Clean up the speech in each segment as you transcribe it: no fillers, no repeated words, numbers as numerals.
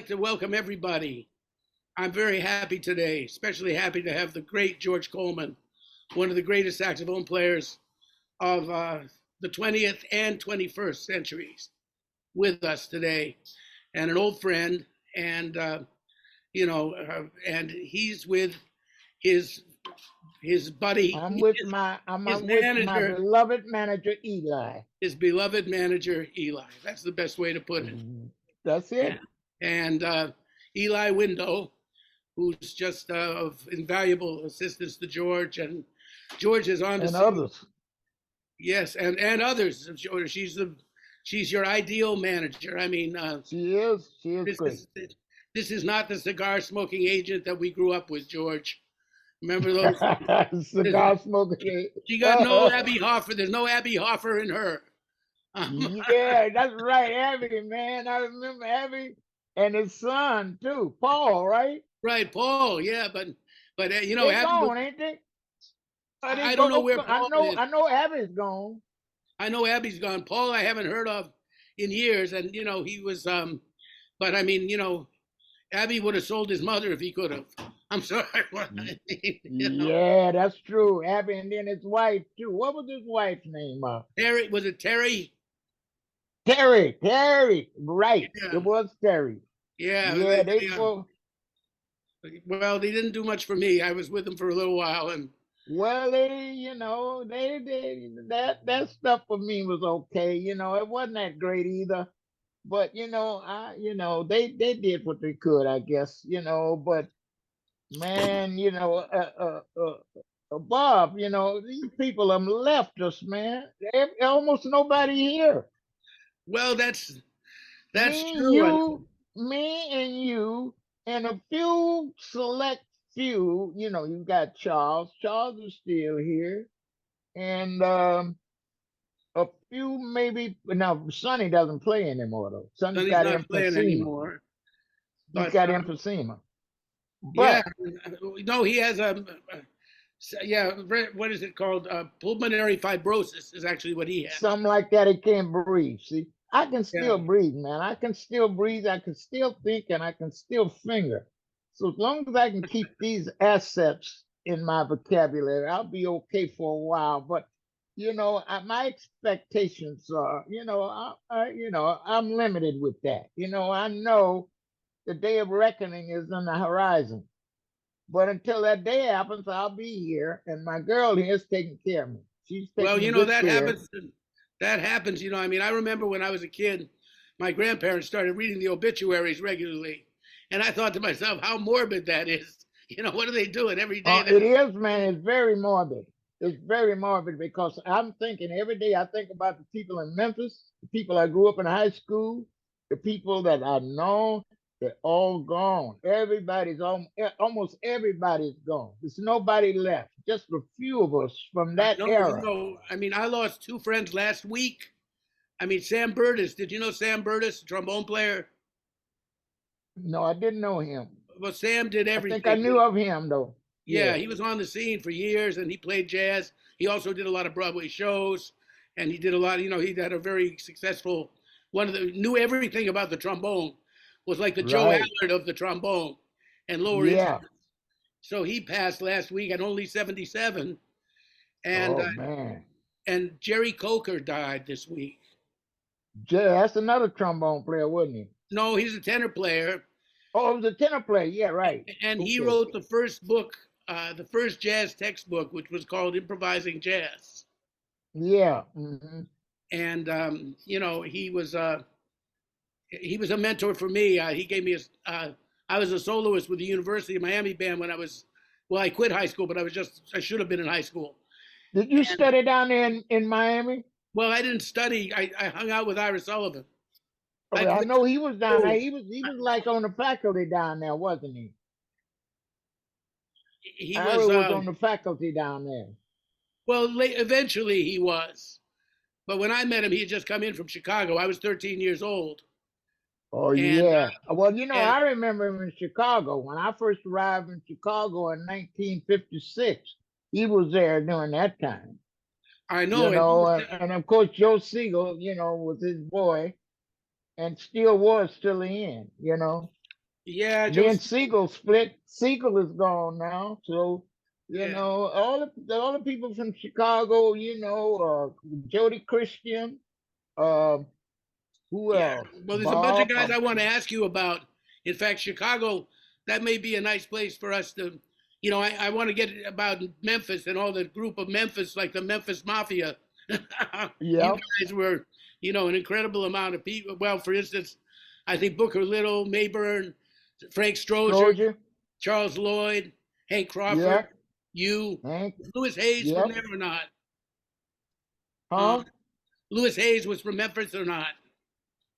like to welcome everybody. I'm very happy today, especially happy to have the great George Coleman, one of the greatest saxophone players of the 20th and 21st centuries, with us today, and an old friend. And and he's with his buddy, I'm his with my manager, beloved manager Eli. his beloved manager Eli. That's the best way to put it. That's Yeah. it. And Eli Windau, who's just of invaluable assistance to George, and George is on the And scene. others. Yes, and others of George. She's your ideal manager. I mean, She is this great. this is not the cigar smoking agent that we grew up with, George. Remember those? Cigar smoking. She got no Abby Hoffer. There's no Abby Hoffer in her. Yeah, that's right, Abby, man. I remember Abby and his son too, Paul, right? Right, Paul. Yeah, but They Abby. gone, ain't they? I don't know where I Paul know, is. I know Abby's gone. I know Abby's gone. Paul, I haven't heard of in years, and he was. But I mean, Abby would have sold his mother if he could have. I'm sorry. Yeah, that's true. Abby, and then his wife too. What was his wife's name? Terry, was it Terry? Terry. Right. Yeah. It was Terry. Yeah. Yeah, well, they didn't do much for me. I was with them for a little while, and well, that stuff for me was okay. It wasn't that great either. But they did what they could, I guess. But man, Bob, these people have left us, man. Almost nobody here. well, that's Me, true. me and you, and a few select few. You got Charles. Charles is still here, and a few maybe. Now Sonny doesn't play anymore though. Sonny's got not playing emphysema. anymore. He's got emphysema. Yeah, But no, he has yeah. What is it called? Pulmonary fibrosis is actually what he has. something like that, he can't breathe. See, I can still Yeah. breathe, man. I can still breathe. I can still think, and I can still finger. So as long as I can keep these assets in my vocabulary, I'll be okay for a while. But my expectations are, I'm limited with that. I know the day of reckoning is on the horizon. But until that day happens, I'll be here, and my girl here is taking care of me. She's Well, taking good that care. happens. That happens. I mean, I remember when I was a kid, my grandparents started reading the obituaries regularly, and I thought to myself, how morbid that is. What are they doing every day? It is, man. It's very morbid. It's very morbid because I'm thinking every day. I think about the people in Memphis, the people I grew up in high school, the people that I know. They're all gone. Almost everybody's gone. There's nobody left. Just a few of us from I that know, era. I mean, I lost two friends last week. I mean, Sam Burtis. Did you know Sam Burtis, trombone player? No, I didn't know him. Well, Sam did everything. I think I knew of him though. Yeah, he was on the scene for years, and he played jazz. He also did a lot of Broadway shows, and he did a lot. He had a very successful knew everything about the trombone. Was like the Joe Allard of the trombone and lower instruments. So he passed last week at only 77, and man. And Jerry Coker died this week. That's another trombone player, wasn't he? No, he's a tenor player. Oh, it was a tenor player. Yeah, right. And he wrote the first book, the first jazz textbook, which was called Improvising Jazz. Yeah. Mm-hmm. And he was a mentor for me. He gave me I was a soloist with the University of Miami band when I quit high school, but I should have been in high school. Did you study down there in Miami? Well, I didn't study. I hung out with Ira Sullivan. I know he was down there. He was like on the faculty down there, wasn't he? Ira was on the faculty down there. Well, eventually he was. But when I met him, he had just come in from Chicago. I was 13 years old. Oh, yeah. Well, I remember him in Chicago. When I first arrived in Chicago in 1956, he was there during that time. I know. And of course, Joe Siegel, was his boy and still was till the end, Yeah, Me and Joe's. Siegel split. Siegel is gone now, so Yeah, all the people from Chicago, Jody Christian, uh, who yeah. else? Well, there's a bunch of Bob. guys I want to ask you about. In fact, Chicago, that may be a nice place for us to, I want to get about Memphis and all the group of Memphis, like the Memphis Mafia. You Yep, guys were, an incredible amount of people. Well, for instance, I think Booker Little, Mayburn, Frank Strozier, Stroger. Charles Lloyd, Hank Crawford, Yep, you, Hank. Lewis Hayes from Yep. there or not? Uh, Huh? Lewis Hayes was from Memphis or not?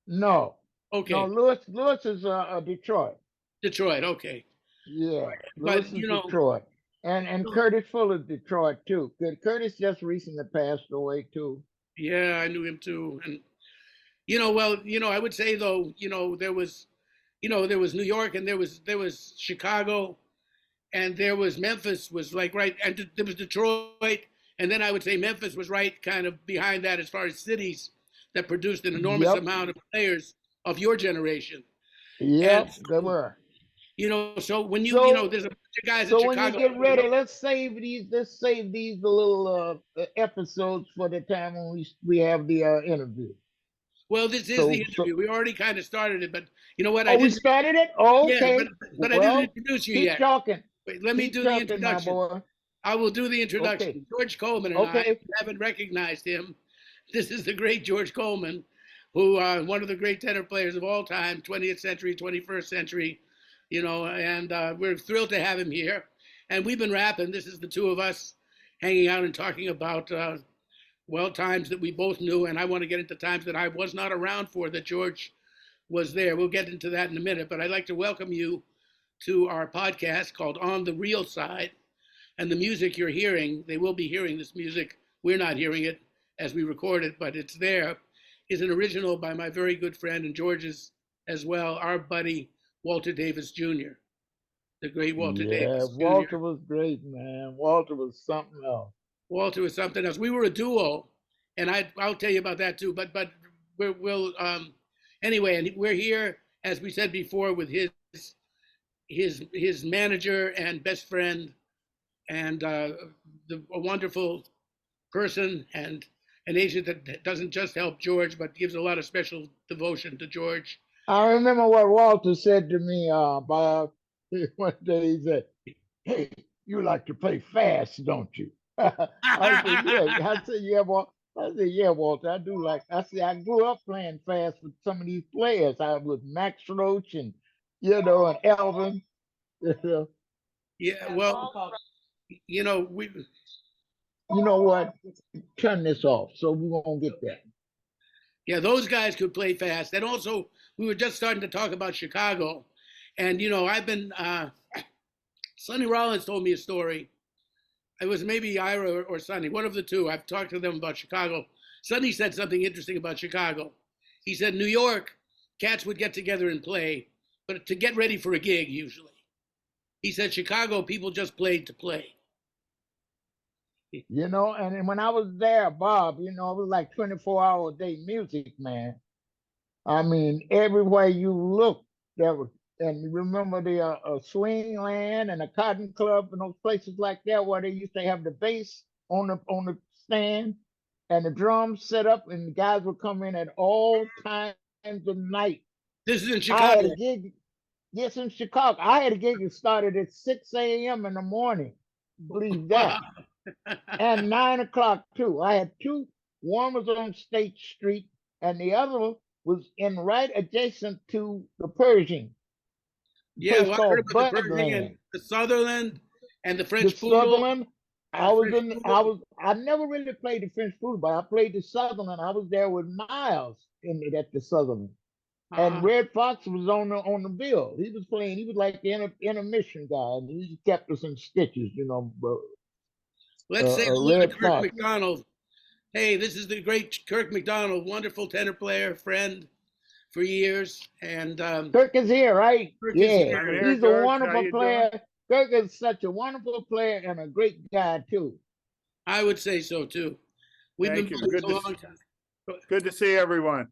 No, no. Okay, Lewis is Detroit. Detroit. Okay, Yeah, but Lewis is Detroit, and Curtis Fuller's Detroit too. Curtis just recently passed away too. yeah, I knew him too. And well, I would say though, there was New York and there was Chicago and there was Memphis was like right, and there was Detroit, and then I would say Memphis was right kind of behind that as far as cities that produced an enormous Yep, amount of players of your generation. And yep, they so, were. so when So there's a bunch of guys in so when you Chicago. get ready, let's save these little episodes for the time when we have the interview. Well, this is the So interview. We already kind of started it, but you know what? I oh, we didn't. started it. Oh, Yeah, okay. but I didn't Well, introduce you keep yet. talking. Wait, let me Keep do the talking, my introduction. boy. I will do the Okay. introduction. George Coleman and I, if Okay. you haven't recognized him, this is the great George Coleman, who one of the great tenor players of all time, 20th century, 21st century, and we're thrilled to have him here. And we've been rapping. This is the two of us hanging out and talking about, times that we both knew. And I want to get into times that I was not around for that George was there. We'll get into that in a minute. But I'd like to welcome you to our podcast called On the Real Side. And the music you're hearing, they will be hearing this music. We're not hearing it as we record it, but it's there, is an original by my very good friend and George's as well, our buddy Walter Davis Jr., the great Walter Yeah, Davis Jr. Walter was great, man. Walter was something else. Walter was something else. We were a duo, and I'll tell you about that too. But we'll anyway, and we're here as we said before with his manager and best friend and a wonderful person and an agent that doesn't just help George, but gives a lot of special devotion to George. I remember what Walter said to me, Bob. One day he said, "Hey, you like to play fast, don't you?" I said, "Yeah." I said, "Yeah, Walter." I said, "Yeah, Walter. I do like." I said, "I grew up playing fast with some of these players. I was Max Roach and and Elvin." You know, Yeah, well, we. you know what? Turn this off, so we won't get that. Yeah, those guys could play fast. And also, we were just starting to talk about Chicago. And, I've been, Sonny Rollins told me a story. It was maybe Ira or Sonny, one of the two. I've talked to them about Chicago. Sonny said something interesting about Chicago. He said, New York, cats would get together and play, but to get ready for a gig, usually. He said, Chicago, people just played to play. And when I was there, Bob, it was like 24-hour day music, man. I mean, everywhere you look, there was, and remember the Swing Land and the Cotton Club and those places like that where they used to have the bass on the stand and the drums set up, and the guys would come in at all times of night. This is in I had Chicago. a gig, yes, in Chicago. I had a gig that started at 6 a.m. in the morning. Believe that. And 9 o'clock too. I had two. One was on State Street, and the other was in right adjacent to the Pershing, a Yeah, place well, I heard called about the Pershing and Budland. the Sutherland and the The French Poodle. Sutherland. The French I never really played the French Poodle, but I played the Sutherland. I was there with Miles at the Sutherland. And Uh, Red Fox was on the bill. He was playing. He was like the intermission guy, and he kept us in stitches, But let's say hello to Red Kirk Fox. MacDonald. Hey, this is the great Kirk MacDonald, wonderful tenor player, friend for years. And Kirk is here, right? Kirk is Yeah, I'm here. here, he's a George. How wonderful you doing? player. Kirk is such a wonderful player and a great guy too. I would say so too. We've Thank been you. buddies a long time. Good to see everyone.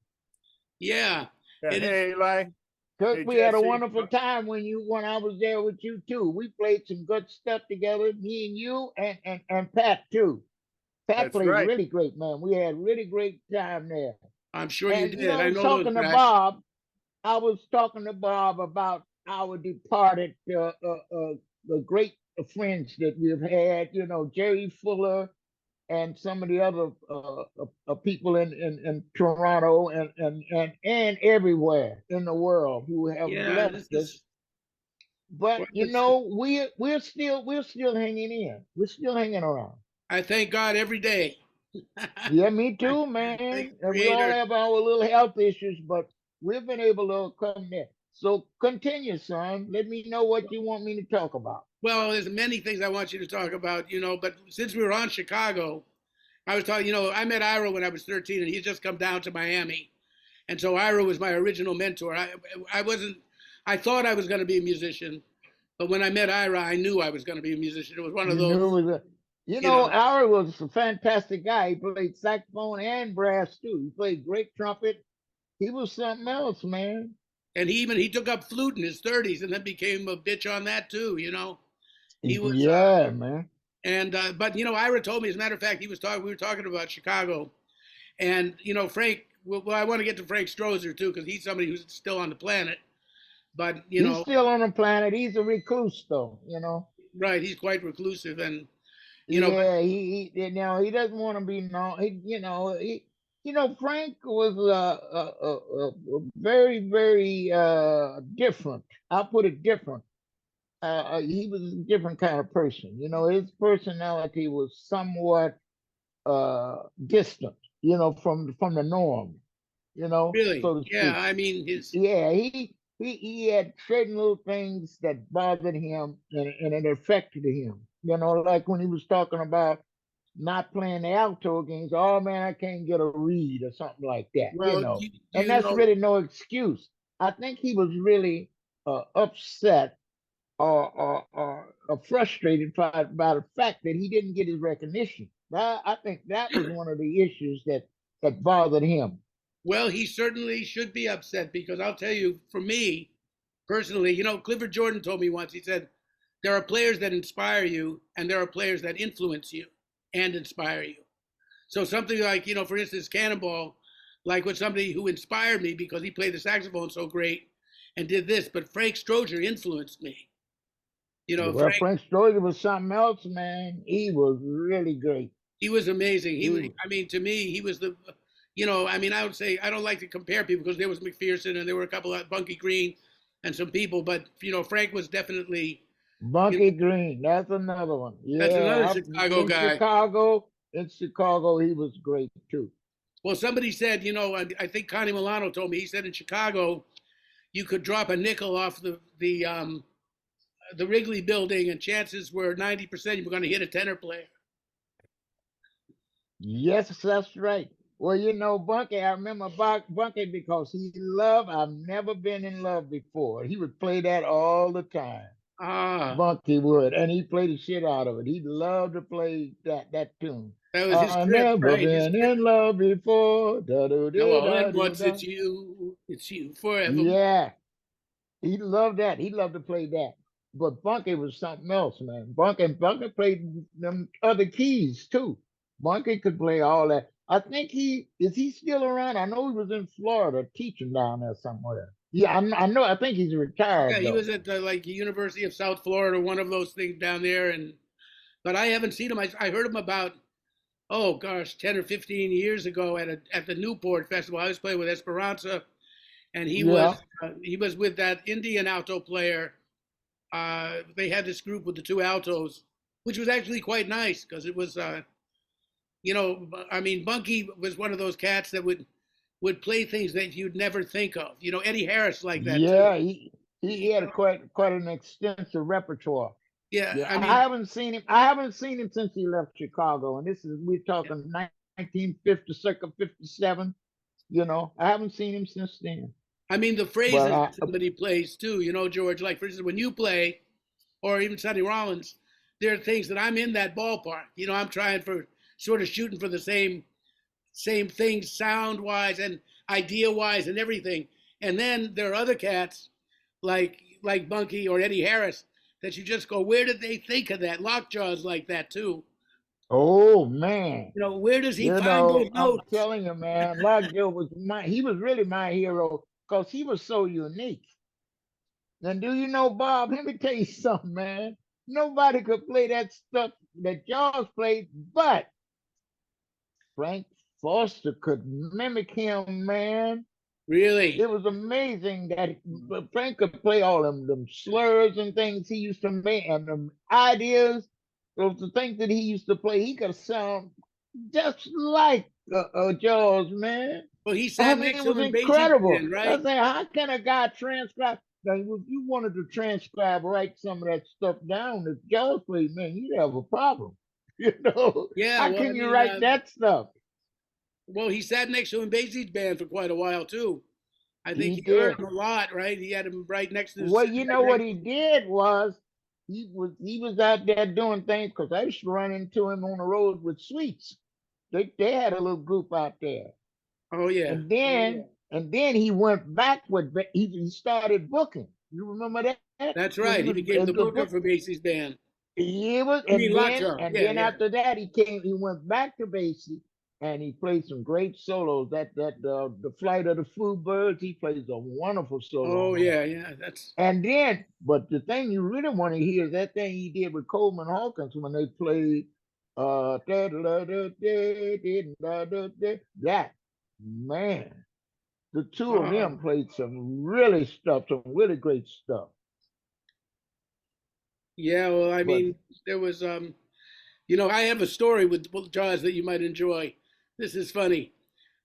Yeah, Yeah, it is. hey, Eli. Kirk, Hey, we had a Jesse. wonderful time when I was there with you too. We played some good stuff together, me and you and Pat too. Pat That's played right. really great, man. We had really great time there. I'm sure you And did. I I was know those talking to tracks. Bob. I was talking to Bob about our departed, the great friends that we've had. Jerry Fuller and some of the other people in Toronto and everywhere in the world who have Yeah, left this us. is But well, it's, we're still hanging in. We're still hanging around. I thank God every day. Yeah, me I too, thank man. the And we all Creator. have our little health issues, but we've been able to come there. So continue, son. Let me know what you want me to talk about. Well, there's many things I want you to talk about, but since we were on Chicago, I was talking, I met Ira when I was 13 and he had just come down to Miami. And so Ira was my original mentor. I wasn't, I thought I was going to be a musician, but when I met Ira, I knew I was going to be a musician. It was one of You knew those, it was you know, Ari was a fantastic guy. He played saxophone and brass too. He played great trumpet. He was something else, man. and he took up flute in his 30s and then became a bitch on that too. He was, Yeah, man. but Ira told me, as a matter of fact, we were talking about Chicago, and Frank. Well, I want to get to Frank Strozer too because he's somebody who's still on the planet. But He's still on the planet. He's a recluse, though. right, he's quite reclusive, and but Yeah, he doesn't want to be known. Frank was a very, very different. I'll put it different. He was a different kind of person. His personality was somewhat distant. From the norm. really, So to yeah, speak. I mean his Yeah, he had certain little things that bothered him and it affected him. Like when he was talking about not playing the alto games. Oh man, I can't get a read or something like that. well, And that's really no excuse. I think he was really upset or frustrated by the fact that he didn't get his recognition. I think that was one of the issues that bothered him. well, he certainly should be upset because I'll tell you, for me personally, Clifford Jordan told me once. He said there are players that inspire you, and there are players that influence you and inspire you. So something like, for instance, Cannonball, like with somebody who inspired me because he played the saxophone so great and did this, but Frank Stroger influenced me. Well, Frank, Frank Story was something else, man. He was really great. he was amazing. He He was, was, I mean, to me, he was I would say I don't like to compare people because there was McPherson and there were a couple of Bunky Green and some people, but Frank was definitely, you know, Bunky Green, that's another one. that's another Yeah, Chicago guy. In Chicago, he was great too. Well, somebody said, I think Connie Milano told me. He said in Chicago, you could drop a nickel off the Wrigley Building, and chances were 90% you were going to hit a tenor player. Yes, that's right. Well, Bunky, I remember Bunky because I've never been in love before. He would play that all the time. Ah, Bunky would, and he played the shit out of it. He loved to play that tune. that was his I script, never right? His been script. in love before. Da, da, Go da, da, on, da, once da. it's you forever. Yeah, he loved that. He loved to play that. But Bunky was something else, man. Bunky played them other keys too. Bunky could play all that. I think he still around. I know he was in Florida teaching down there somewhere. Yeah, I know. I think he's Yeah, retired he though. was at the University of South Florida, one of those things down there, and but I haven't seen him. I heard him about, oh gosh, 10 or 15 years ago at the Newport Festival. I was playing with Esperanza, and Yeah. he was with that Indian alto player. They had this group with the two altos, which was actually quite nice because it was, I mean, Bunky was one of those cats that would play things that you'd never think of. Eddie Harris like that too. Yeah, he You had quite an extensive repertoire. Yeah, Yeah, I I mean, haven't seen him. I haven't seen him since he left Chicago, and we're talking 1950, circa 57. I haven't seen him since then. the But phrases that somebody plays too. George, like for instance, when you play, or even Sonny Rollins, there are things that I'm in that ballpark. I'm trying for sort of shooting for the same things, sound wise and idea wise and everything. And then there are other cats like Bunky or Eddie Harris, that you just go, where did they think of that? Lockjaw's like that too. Oh man. Where does he find those I'm notes? telling you, man, Lockjaw was he was really my hero because he was so unique. And do you know, Bob? Let me tell you something, man. Nobody could play that stuff that Jaws played, but Frank Foster could mimic him, man. It Really? was amazing that Frank could play all them slurs and things he used to make and them ideas, those the things that he used to play. He could sound just like Jaws, man. Well, he I sat mean, next it to was him in Basie's incredible. band, I right? say, how can a guy transcribe? Now, if you wanted to transcribe, write some of that stuff down that Jaws played, man, you'd have a problem. Yeah. How Well, I can you mean, write that stuff? well, he sat next to him in Basie's band for quite a while too. I think He he heard did. him a lot, right? He had him right next to his. Well, you know what he did was he was out there doing things because I used to run into him on the road with Sweets. They had a little group out there, Oh yeah, and then he went back with he started booking. You remember that that's when right. he He was became the in the booker book? for Basie's band. He was, I mean, and then Lockjaw. and Yeah, then yeah. after that he went back to Basie and he played some great solos. The Flight of the Food Birds, he plays a wonderful solo Oh on that. yeah, yeah. That's And then, but the thing you really want to hear is that thing he did with Coleman Hawkins when they played that man. The two of them oh played some some really great stuff. yeah. Well, I But mean, there was I have a story with Jaws that you might enjoy. This is funny.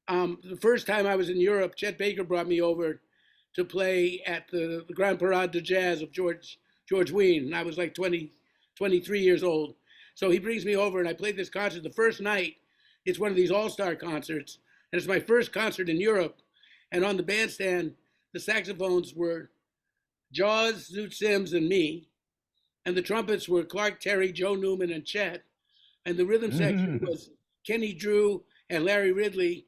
The first time I was in Europe, Chet Baker brought me over to play at the Grand Parade de Jazz of George Wein, and I was like 23 years old. So he brings me over, and I played this concert. The first night, it's one of these all-star concerts, and it's my first concert in Europe. And on the bandstand, the saxophones were Jaws, Zoot Sims, and me, and the trumpets were Clark Terry, Joe Newman, and Chet, and the rhythm section was Kenny Drew and Larry Ridley,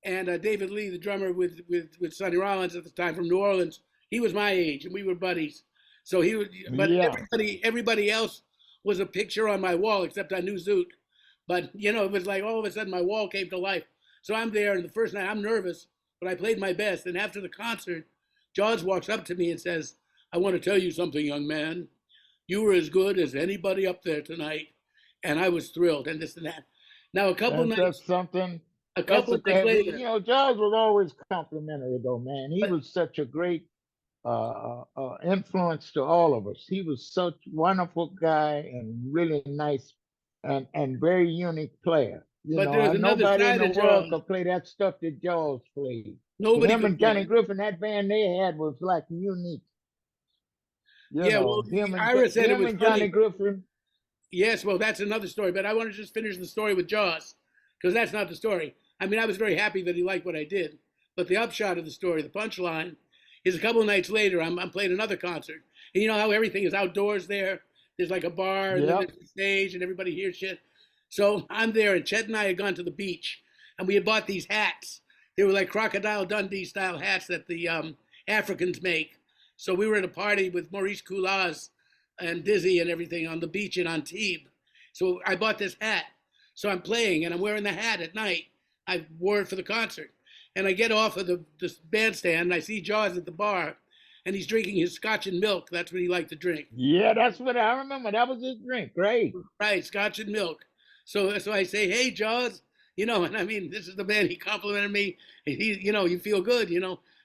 and David Lee, the drummer with Sonny Rollins at the time from New Orleans. He was my age, and we were buddies. So he was, but yeah, everybody else was a picture on my wall except I knew Zoot. But it was like all of a sudden my wall came to life. So I'm there, and the first night I'm nervous, but I played my best. And after the concert, Jaws walks up to me and says, "I want to tell you something, young man. You were as good as anybody up there tonight." And I was thrilled, and this and that. Now and that's something. a That's couple a of nights later, Jaws was always complimentary though, man. He but was such a great influence to all of us. He was such a wonderful guy and really nice and very unique player. there was another Nobody in side the of world Jaws. could play that stuff that Jaws played. Nobody Him could and Johnny play. Griffin, that band they had was like unique. Yeah, well, Ira said it Him was and Johnny funny. Griffin. Yes, well, that's another story. But I want to just finish the story with Jaws, because that's not the story. I mean, I was very happy that he liked what I did. But the upshot of the story, the punchline, is a couple of nights later, I'm playing another concert. And you know how everything is outdoors there? There's like a bar, and then Yep. there's the stage, and everybody hears shit. So I'm there, and Chet and I had gone to the beach, and we had bought these hats. They were like Crocodile Dundee style hats that the Africans make. So we were at a party with Maurice Coulaz and Dizzy and everything on the beach in Antibes. So I bought this hat. So I'm playing and I'm wearing the hat at night. I wore it for the concert. And I get off of the bandstand and I see Jaws at the bar and he's drinking his scotch and milk. That's what he liked to drink. Yeah, that's what I remember. That was his drink. Great. Right, scotch and milk. So I say, "Hey, Jaws," and I mean, this is the man. He complimented me. You feel good.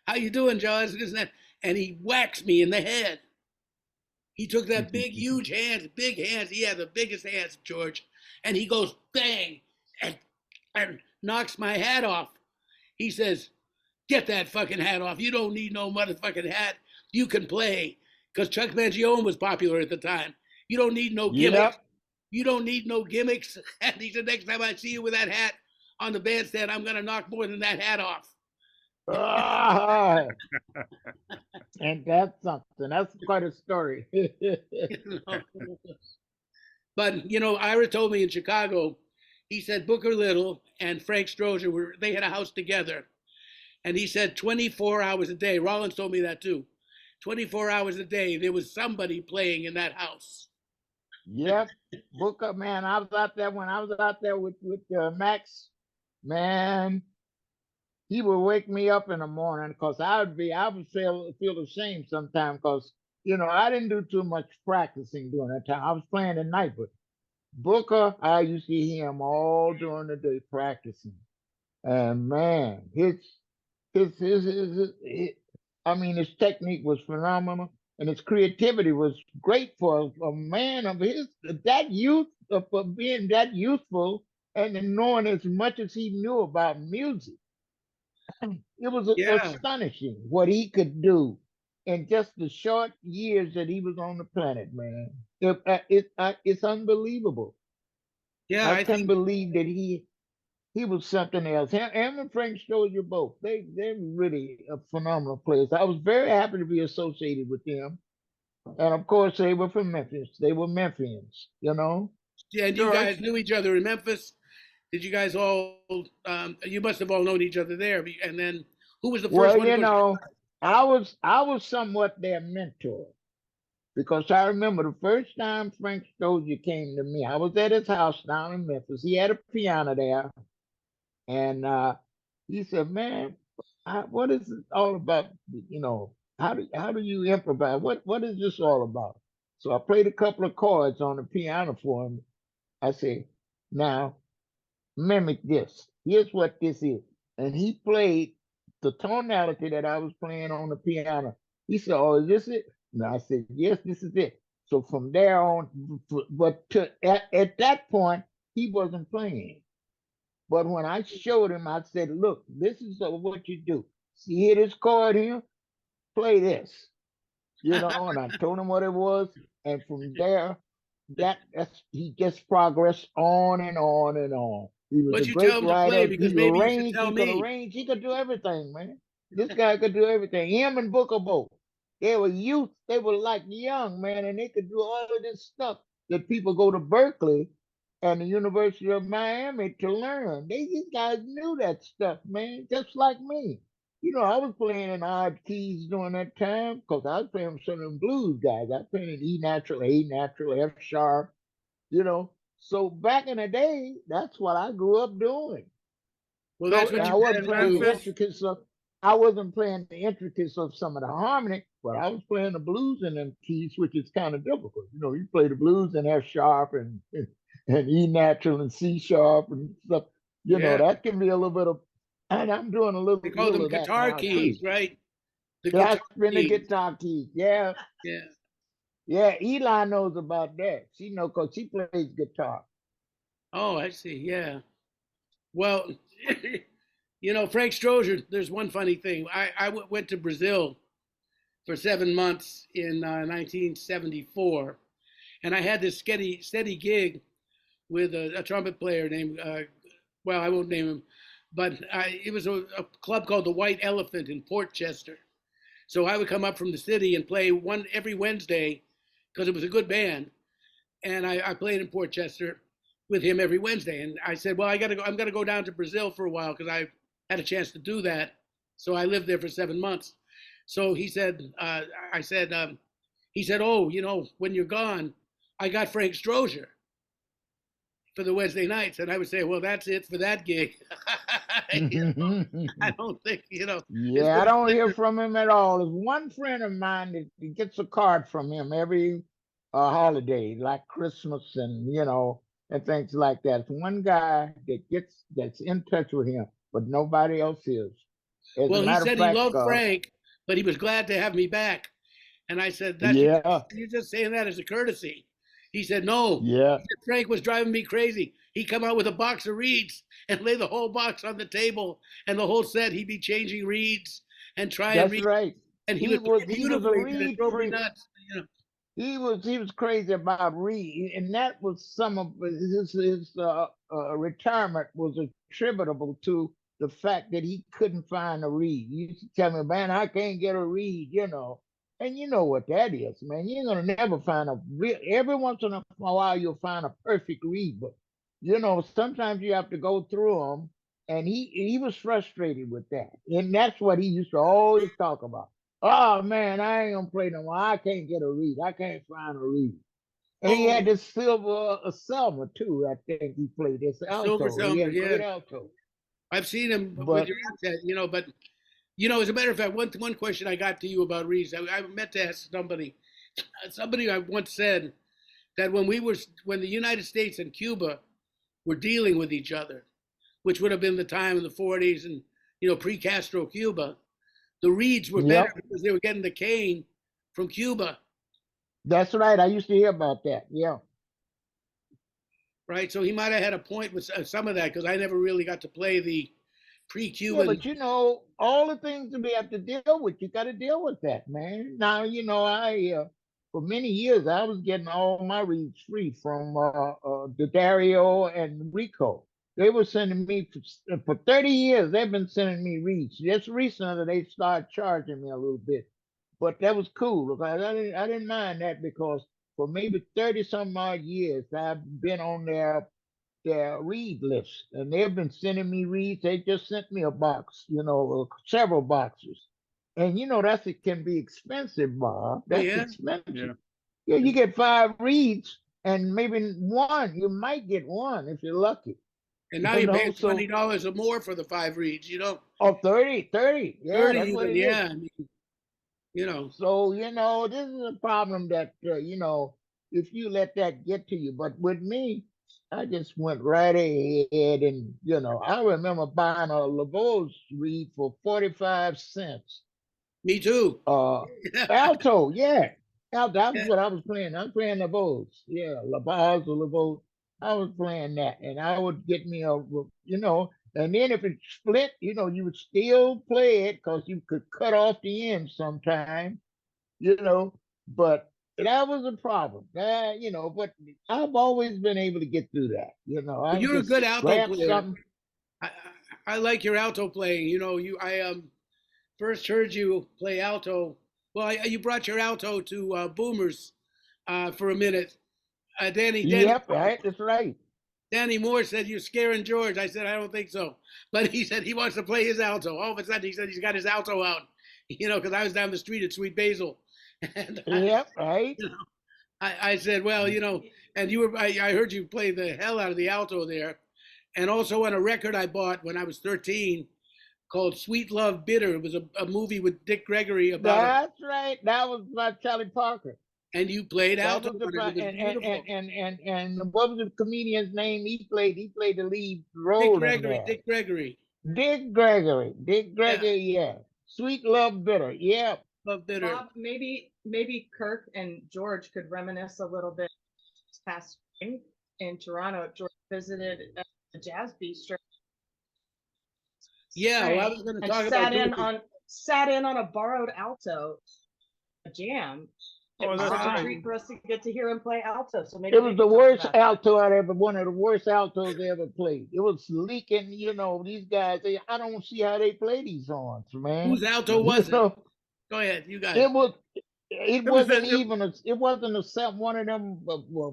How you doing, Jaws? This and that. And he whacks me in the head. He took that big hands. He had the biggest hands, George. And he goes bang and knocks my hat off. He says, "Get that fucking hat off. You don't need no motherfucking hat. You can play." Because Chuck Mangione was popular at the time. You don't need no gimmicks. Yep. You don't need no gimmicks. And he said, "Next time I see you with that hat on the bandstand, I'm going to knock more than that hat off." Ah, and that's something. That's quite a story. But Ira told me in Chicago, he said Booker Little and Frank Strozier they had a house together, and he said 24 hours a day. Rollins told me that too. 24 hours a day, there was somebody playing in that house. Yep. Booker, man, I was out there when I was out there with Max, man. He would wake me up in the morning because I would feel ashamed sometimes because I didn't do too much practicing during that time. I was playing at night, but Booker, I used to hear him all during the day practicing. And man, his I mean, his technique was phenomenal, and his creativity was great for a man of his that youth, for being that youthful and then knowing as much as he knew about music. It was Yeah, astonishing what he could do in just the short years that he was on the planet, man. It's unbelievable. yeah, I I couldn't think, believe that he was something else. Him and Frank Stozier both. They're really phenomenal players. I was very happy to be associated with them. And of course, they were from Memphis. They were Memphians, you know. yeah, and you George. guys knew each other in Memphis. Did you guys all, you must have all known each other there. And then who was the first Well, one to go? I was somewhat their mentor because I remember the first time Frank Stozier came to me. I was at his house down in Memphis. He had a piano there, and he said, "Man, what is it all about? You know, how do you improvise? What is this all about?" So I played a couple of chords on the piano for him. I said, "Now mimic this. Here's what this is." And he played the tonality that I was playing on the piano. He said, "Oh, is this it?" And I said, "Yes, this is it." So from there on, at that point, he wasn't playing. But when I showed him, I said, "Look, this is what you do. See here, this chord here, play this." And I told him what it was. And from there, he just progressed on and on and on. He was a But you tell great him to play writer. because maybe you should He tell could me. arrange, he could do everything, man. This guy could do everything. Him and Booker both. They were youth, they were like young, man, and they could do all of this stuff that people go to Berkeley and the University of Miami to learn. These guys knew that stuff, man, just like me. I was playing in odd keys during that time because I was playing with some of them blues guys. I was playing in E natural, A natural, F sharp, you know. So back in the day, that's what I grew up doing. Well, that's So what I you wasn't had to playing the do. intricacies of I wasn't playing the intricacies of some of the harmony, but I was playing the blues in them keys, which is kind of difficult. You play the blues in F sharp and E natural and C sharp and stuff. Yeah, That can be a little bit of, and I'm doing a they little call little them of that guitar now too. keys, right? The guitar That's been the keys. guitar keys. Yeah, Yeah. yeah. Eli knows about that. She know because she plays guitar. Oh, I see. Yeah. Well, Frank Strozier, there's one funny thing. I went to Brazil for 7 months in 1974, and I had this steady gig with a trumpet player named, well, I won't name him, but it was a club called the White Elephant in Port Chester. So I would come up from the city and play every Wednesday because it was a good band, and I played in Port Chester with him every Wednesday. And I said, well, I got to go. I'm going to go down to Brazil for a while because I had a chance to do that. So I lived there for 7 months. So he said, I said, he said, oh, when you're gone, I got Frank Strozier for the Wednesday nights, and I would say, well, that's it for that gig. I don't think it's Yeah, I pretty don't hear clear. from him at all. There's one friend of mine that gets a card from him every holiday, like Christmas and things like that. It's one guy that's in touch with him, but nobody else is. As a Well, he matter of said he fact, loved Frank, but he was glad to have me back. And I said, "That's yeah, you're just saying that as a courtesy." He said, "No." yeah, He said, Frank was driving me crazy. He'd come out with a box of reeds and lay the whole box on the table, and the whole set he'd be changing reeds and trying that's reeds, right. and he He would play was he was a beautifully, and it reed drove me freak. nuts. He was crazy about Reed, and that was some of his retirement was attributable to the fact that he couldn't find a Reed. He used to tell me, "Man, I can't get a Reed." And you know what that is, man. You're gonna never find a real. Every once in a while, you'll find a perfect Reed, but sometimes you have to go through them. And he was frustrated with that, and that's what he used to always talk about. Oh man, I ain't gonna play no more. I can't get a reed. I can't find a reed. And he had Oh, this silver Selma too. I think he played this Silver alto. He Selmer, had yeah. great alto. I've seen him with But your accent, but as a matter of fact, one question I got to you about Reeves, I meant to ask somebody. Somebody I once said that when the United States and Cuba were dealing with each other, which would have been the time in the 40s and pre-Castro Cuba, the reeds were better yep, because they were getting the cane from Cuba, that's right. I used to hear about that. Yeah. right? So he might have had a point with some of that because I never really got to play the Yeah, pre-Cuban. but all the things that we have to deal with, you got to deal with that, man. Now, I for many years I was getting all my reads free from Dario and Rico. They were sending me for 30 years. They've been sending me reads. Just recently they started charging me a little bit, but that was cool because I didn't mind that because for maybe 30 some odd years I've been on their read list, and they've been sending me reads. They just sent me a box, several boxes, and that's it can be expensive, Bob. Oh That's yeah, expensive. Yeah. Yeah, you get 5 reads, and maybe one. You might get one if you're lucky. and now you're paying So $20 or more for the 5 reeds. or 30. Yeah, 30 that's what even. it is. Yeah, I mean, you know. So this is a problem that if you let that get to you. But with me, I just went right ahead, and I remember buying a LeBeau's reed for 45 cents. Me too. Uh, Alto, yeah, that was what I was playing. I'm playing LeBeau's, yeah, LeBeau's or LeBeau's. I was playing that, and I would get me and then if it split, you would still play it because you could cut off the end sometime you know, but that was a problem. But I've always been able to get through that. But I you're a just good alto grab player. something. I, I like your alto playing. I first heard you play alto. Well, you brought your alto to Boomers for a minute. Yep, right. That's right. Danny Moore said you're scaring George. I said I don't think so, but he said he wants to play his alto. All of a sudden, he said he's got his alto out. Because I was down the street at Sweet Basil, and Yep, right. I said, well, and I heard you play the hell out of the alto there, and also on a record I bought when I was 13 called Sweet Love Bitter. It was a movie with Dick Gregory about it, That's right. That was by Charlie Parker. and you played That alto was the on it. It was beautiful. and what was the comedian's name? He played the lead Dick role in Gregory, there. Dick Gregory. Dick Gregory. Dick Yeah, Gregory. Yeah. Sweet Love Bitter. Yeah. Love Bitter. Bob, maybe Kirk and George could reminisce a little bit this past spring in Toronto. George visited the Jazz Bistro Yeah, well, I was going to and talk sat about in George. on a borrowed alto, a jam. It Oh, was that's such a right. treat for us to get to hear him play alto. So maybe It they was the could talk worst about that. alto I ever, one of the worst altos I ever played. It was leaking, these guys, I don't see how they play these horns, man. Whose alto was it? Know, Go ahead, you guys. it was, it It was wasn't that. even, it wasn't one of them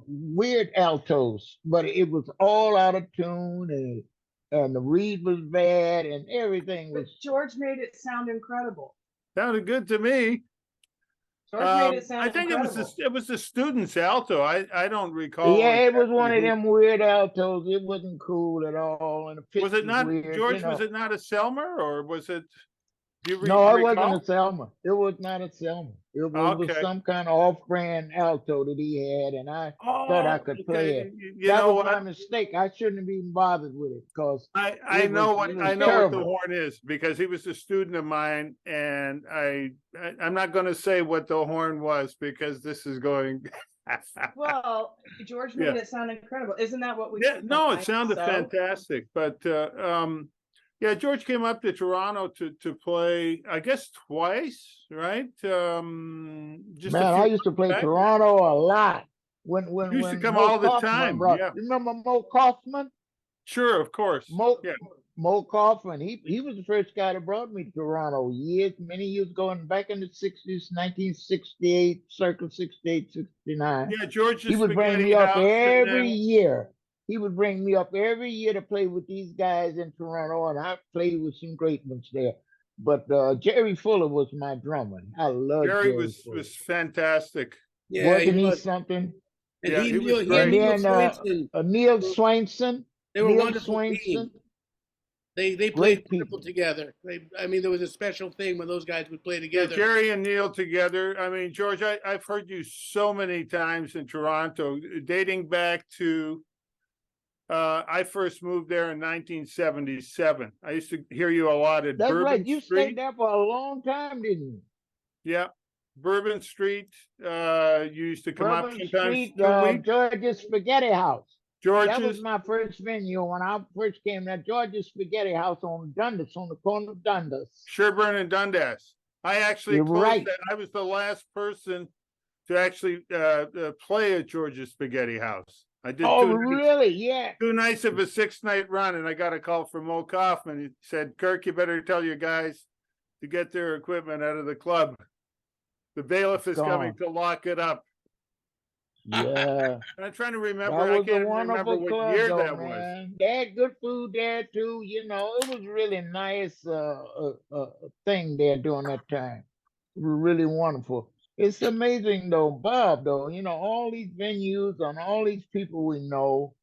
weird altos, but it was all out of tune, and the reed was bad, and everything But was, George made it sound incredible. Sounded good to me. George made it I sound think incredible. it was the student's alto. I don't recall yeah, it was exactly one of who. them weird altos. It wasn't cool at all, and the pitch Was it was not weird, George? Was it not a Selmer, or was it? Do you No, it wasn't recall? a Selma. It was not a Selma. It was Okay. some kind of off-brand alto that he had, and I thought I Oh, could play okay. it. You That know was my what? mistake. I shouldn't have even bothered with it because I it was know it what was I know what the terrible. horn is because he was a student of mine, and I'm not going to say what the horn was because this is going. Well, George made Yeah. it sound incredible. Isn't that what we Yeah, do no, it tonight? sounded So, fantastic. But yeah, George came up to Toronto to play, I guess twice, right? Just a Man, few I used to months play back. Toronto a lot. When He when used to when come Mo all the Kaufman time. brought, Yeah, you remember Mo Kaufman? sure, of course. Mo Yeah, Mo Kaufman. He was the first guy that brought me to Toronto many years ago, and back in the 60s, 1968, circa 68, 69. yeah, He George's would bring Spaghetti me up House, and every then year. He would bring me up every year to play with these guys in Toronto, and I played with some great ones there. But Jerry Fuller was my drummer. I love Jerry Jerry Fuller. was fantastic. Yeah, he Wasn't he was. something? And Yeah, he was He and And great. Neil then Swainson, Neil Swainson, they were a Neil wonderful team. Swainson, They played great wonderful people. together. I mean, there was a special thing when those guys would play Yeah, together. Jerry and Neil together. I mean, George, I've heard you so many times in Toronto, dating back to I first moved there in 1977. I used to hear you a lot at That's right. Bourbon You stayed Street. there for a long time, didn't you? Yeah, Bourbon Street. You used to come up Bourbon sometimes Street, 2 weeks. George's Spaghetti House. That was George's. my first venue when I first came there. George's Spaghetti House on Dundas, on the corner of Dundas. Sherburne and Dundas. I actually You're closed right. that. I was the last person to actually play at George's Spaghetti House. I did Oh, 2 nights, really? Yeah. 2 nights of a 6-night run, and I got a call from Mo Kaufman. He said, "Kirk, you better tell your guys to get their equipment out of the club. The bailiff is coming Gone. to lock it up." Yeah. And I'm trying to That remember. I was a can't remember wonderful what club, year though, that was. man. They had good food there too. You know, it was really nice thing there during that time. Really wonderful. It's amazing though, Bob. Though you know all these venues and all these people we know.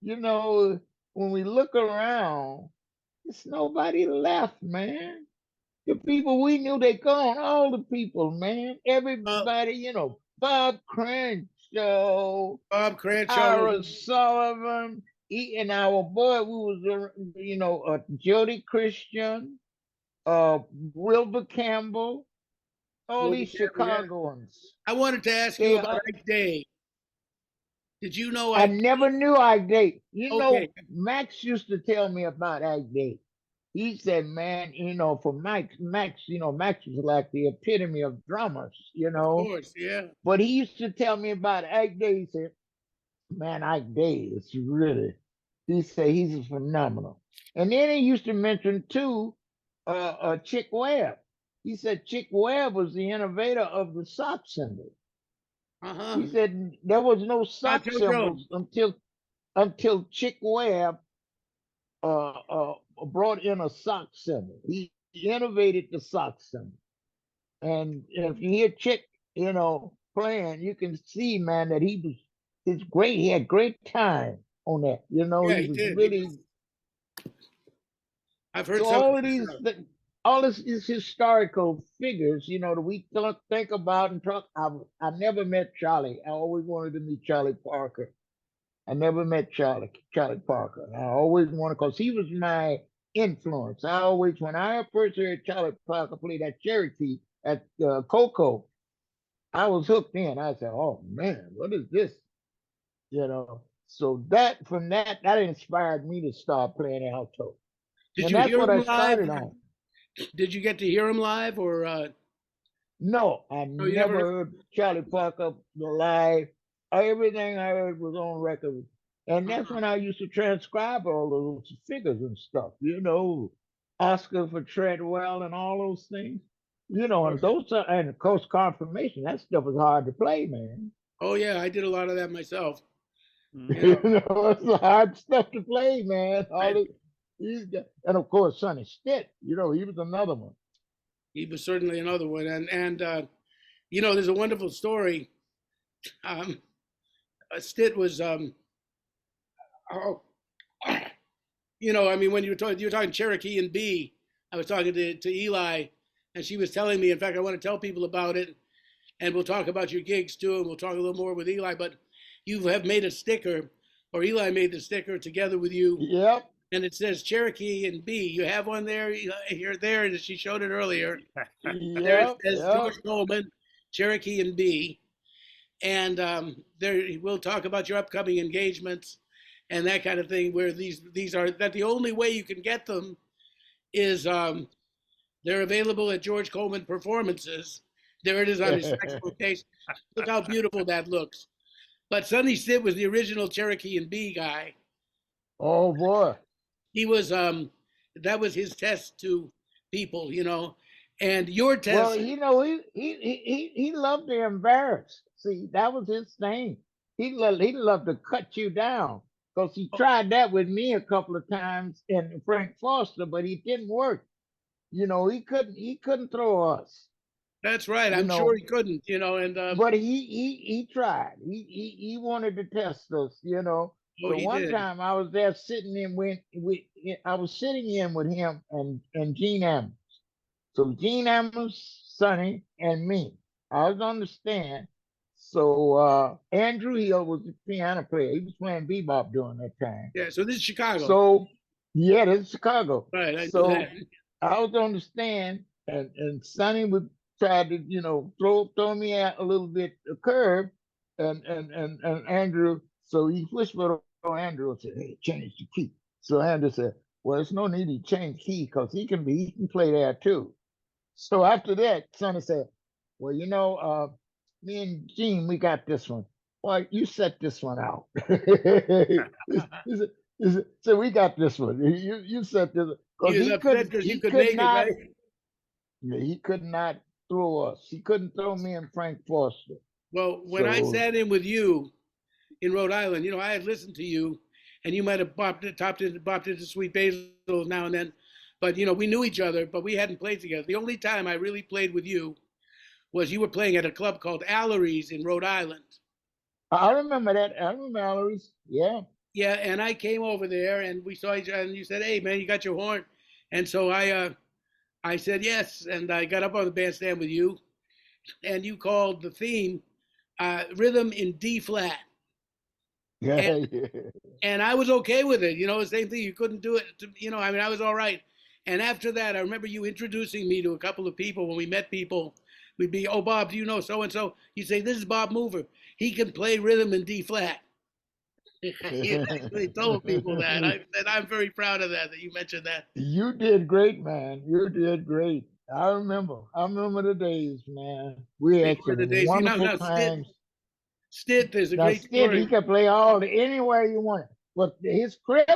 You know, when we look around, it's nobody left, man. The people we knew, they gone. All the people, man. Uh, Everybody, you know, Bob Crenshaw, Bob Cranshaw. Ira Sullivan, and our boy, we was, you know, Jody Christian, uh, Wilbur Campbell, all Wilbur these Campbell, yeah. Chicagoans. I wanted to ask you They, about Ike Day. Did you know I Ike? never knew Ike Day. You know, Okay. Max used to tell me about Ike Day. He said, man, you know, for Max, you know, Max was like the epitome of drummers, you Of know. course, yeah. But he used to tell me about Ike Day. He said, man, Ike Day is really, he said he's phenomenal. And then he used to mention too, Chick Webb. He said Chick Webb was the innovator of the sock symbol. Uh-huh. He said there was no sock Joe symbols Jones. until Chick Webb brought in a sock symbol. He innovated the sock symbol. And if you hear Chick, you know, playing, you can see, man, that it's great. He had great time on that. You know, Yeah, he he was did. really. I've heard So some all of of his these, stuff. all this is historical figures, you know, that we don't think about and talk. I never met Charlie. I always wanted to meet Charlie Parker. I never met Charlie Parker. I always wanted, because he was my influence. I always, when I first heard Charlie Parker play that Cherokee at Coco, I was hooked in. I said, "Oh man, what is this?" You know. So that from that inspired me to start playing alto, Did and you that's hear what I him live? started on. Did you get to hear him live or No, I no, you never never? heard Charlie Parker live. Everything I heard was on record. And that's Uh-huh. when I used to transcribe all those figures and stuff, you know, Oscar for Treadwell and all those things. You know, and those are, and of course, confirmation, that stuff is hard to play, man. Oh yeah, I did a lot of that myself. Mhm. You know, You know, it's hard stuff to play, man. I- And of course, Sonny Stitt, you know, he was another one. he was certainly another one. And you know, there's a wonderful story. Um, Stitt was oh, you know, I mean, when you were talking Cherokee and B, I was talking to Eli, and she was telling me. In fact, I want to tell people about it, and we'll talk about your gigs too, and we'll talk a little more with Eli. But you have made a sticker, or Eli made the sticker together with you, Yep. and it says Cherokee and B. You have one there, here, there, and she showed it earlier. There it Yep. says Yep. George Coleman, Cherokee and B. And there we'll talk about your upcoming engagements and that kind of thing. Where these are that the only way you can get them is they're available at George Coleman Performances. There it is on his saxophone case. Look how beautiful that looks. But Sonny Stitt was the original Cherokee and B guy. Oh boy. He was that was his test to people, you know. And your Well, test, you know, he loved to embarrass. See, that was his thing. He loved to cut you down. Because he tried that with me a couple of times in Frank Foster, but he didn't work. he couldn't throw us, That's right. you I'm sure know. he couldn't, and But he tried. He wanted to test us, you know. oh, So he one did. time I was there sitting in I was sitting in with him and Gene Ammons. So Gene Ammons, Sonny, and me. I was on the stand. So Andrew Hill was the piano player. He was playing bebop during that time. Yeah. So this is Chicago. So yeah, that's Chicago. Right. I knew So that. I was on the stand, and Sonny would try to, throw me out a little bit a curve, and Andrew. So he whispered on Andrew and said, "Hey, change the key." So Andrew said, "Well, there's no need to change key because he can play there too." So after that, Sonny said, "Well, me and Gene, we got this one. Well, you set this one out." So we got this one. You set this because He was upset because you could make it, right? he could not throw us. He couldn't throw me and Frank Foster. Well, when I So sat in with you in Rhode Island, I had listened to you, and you might have bopped into Sweet Basil now and then, but we knew each other, but we hadn't played together. The only time I really played with you was you were playing at a club called Allery's in Rhode Island. I remember that. I remember Allery's. Yeah. Yeah, and I came over there and we saw each other, and you said, "Hey, man, you got your horn," and so I said yes, and I got up on the bandstand with you, and you called the theme "Rhythm in D Flat." Yeah. And and I was okay with it. The same thing. You couldn't do it. I was all right. And after that, I remember you introducing me to a couple of people. When we met people, we'd be, "Oh, Bob, do you know so and so?" You'd say, "This is Bob Mover. He can play rhythm in D flat." You actually told people that. I'm very proud of that you mentioned that. You did great, man. You did great. I remember. I remember the days, man. We They had were the some days. wonderful Now times. There's a Now, great Steve, he story. could play anywhere you want. But his crib,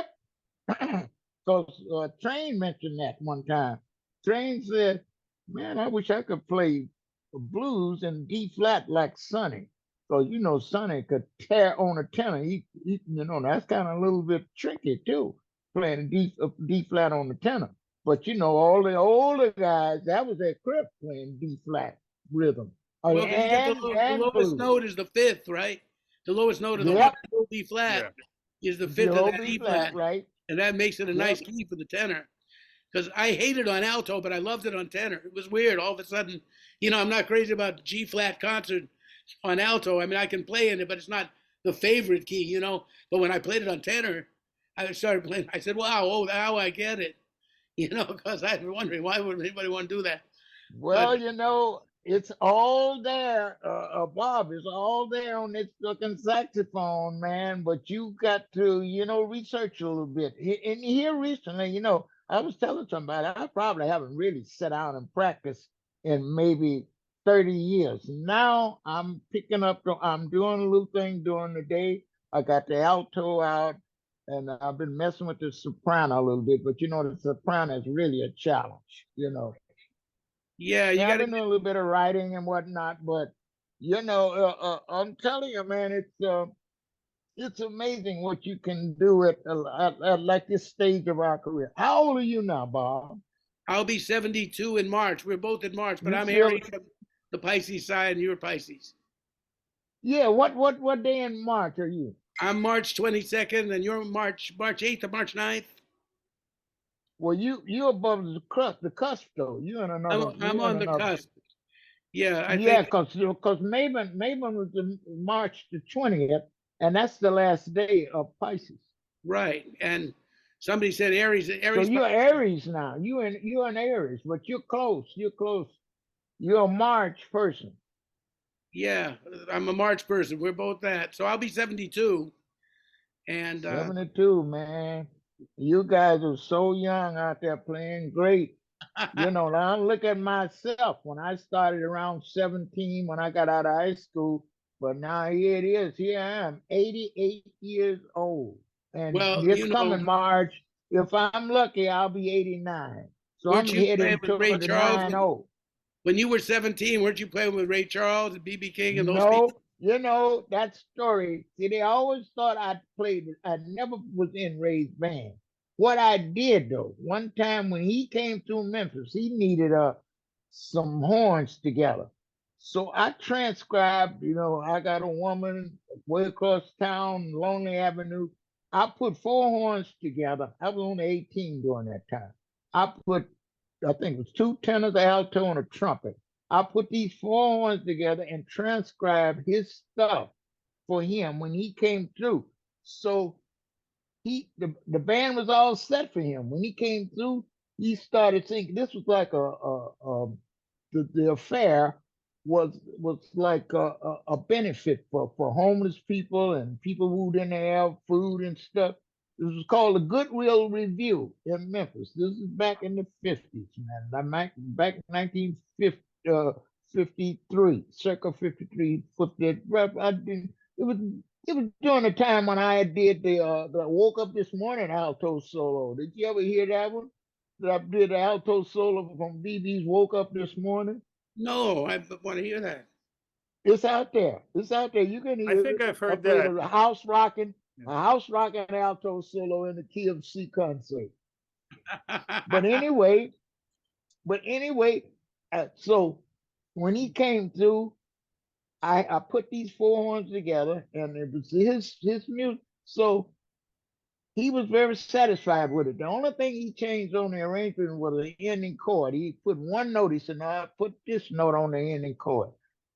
because Train mentioned that one time. Train said, "Man, I wish I could play blues in D flat like Sonny." So Sonny could tear on a tenor. That's kind of a little bit tricky too, playing D flat on the tenor. But all the older guys, that was their crib playing D flat rhythm. Well, because you get the And lowest blues. note is the fifth, right? The lowest note of the Yep, whole B flat Yeah. is the the fifth of whole that B E flat, flat, right? and that makes it a nice Yep. key for the tenor. Because I hated on alto, but I loved it on tenor. It was weird. All of a sudden, I'm not crazy about G flat concert on alto. I mean, I can play in it, but it's not the favorite key. But when I played it on tenor, I started playing. I said, "Wow, oh, now I get it." Because I was wondering why would anybody want to do that. But Well, it's all there, Bob. It's all there on this fucking saxophone, man. But you got to, research a little bit. And here recently, I was telling somebody I probably haven't really sat down and practiced in maybe 30 years. Now I'm picking up. I'm doing a little thing during the day. I got the alto out, and I've been messing with the soprano a little bit. But the soprano is really a challenge. yeah, you Yeah, got I've to been doing a little bit of writing and whatnot, but I'm telling you, man, it's amazing what you can do at like this stage of our career. How old are you now, Bob? I'll be 72 in March. We're both in March, but You I'm still, Aries from the Pisces side, and you're Pisces. yeah. What day in March are you? I'm March 22nd, and you're March 8th or March 9th. Well, you're above the cusp though. I'm You're in on the another. cusp. Yeah, I Yeah, think because Maven was the March the 20th, and that's the last day of Pisces. right. And somebody said Aries. So Aries. you're Aries now. You're an Aries, but you're close. You're close. You're a March person. Yeah, I'm a March person. We're both that. So I'll be 72, and 72, man. You guys are so young out there playing great. Now I look at myself when I started around 17 when I got out of high school, but now here it is. Here I am, 88 years old. And well, this coming March, if I'm lucky, I'll be 89. So I'm weren't you playing heading with Ray toward the Charles 90. when you were 17? Weren't you playing with Ray Charles and BB King and those people? No, that story. See, they always thought I played. I never was in Ray's band. What I did though, one time when he came through Memphis, he needed some horns together. So I transcribed, I got a woman way across town, Lonely Avenue. I put four horns together. I was only 18 during that time. I put, I think it was two tenors, alto, and a trumpet. I put these four horns together and transcribed his stuff for him when he came through. So the band was all set for him. When he came through, he started thinking this was like the affair was like a benefit for homeless people and people who didn't have food and stuff. This was called the Goodwill Review in Memphis. This is back in the 50s, man. Back in 1953, circa 53, 50. I did, it was it was during the time when I did the Woke Up This Morning alto solo. Did you ever hear that one? That I did the alto solo from BB's Woke Up This Morning. No, I want to hear that. It's out there. It's out there. You can I hear think it. I've I heard played that. a house rocking alto solo in the key of C concert. But anyway, but anyway, so when he came through, I put these four horns together, and it was his music. So he was very satisfied with it. The only thing he changed on the arrangement was the ending chord. He put one note. He said, "No, I put this note on the ending chord."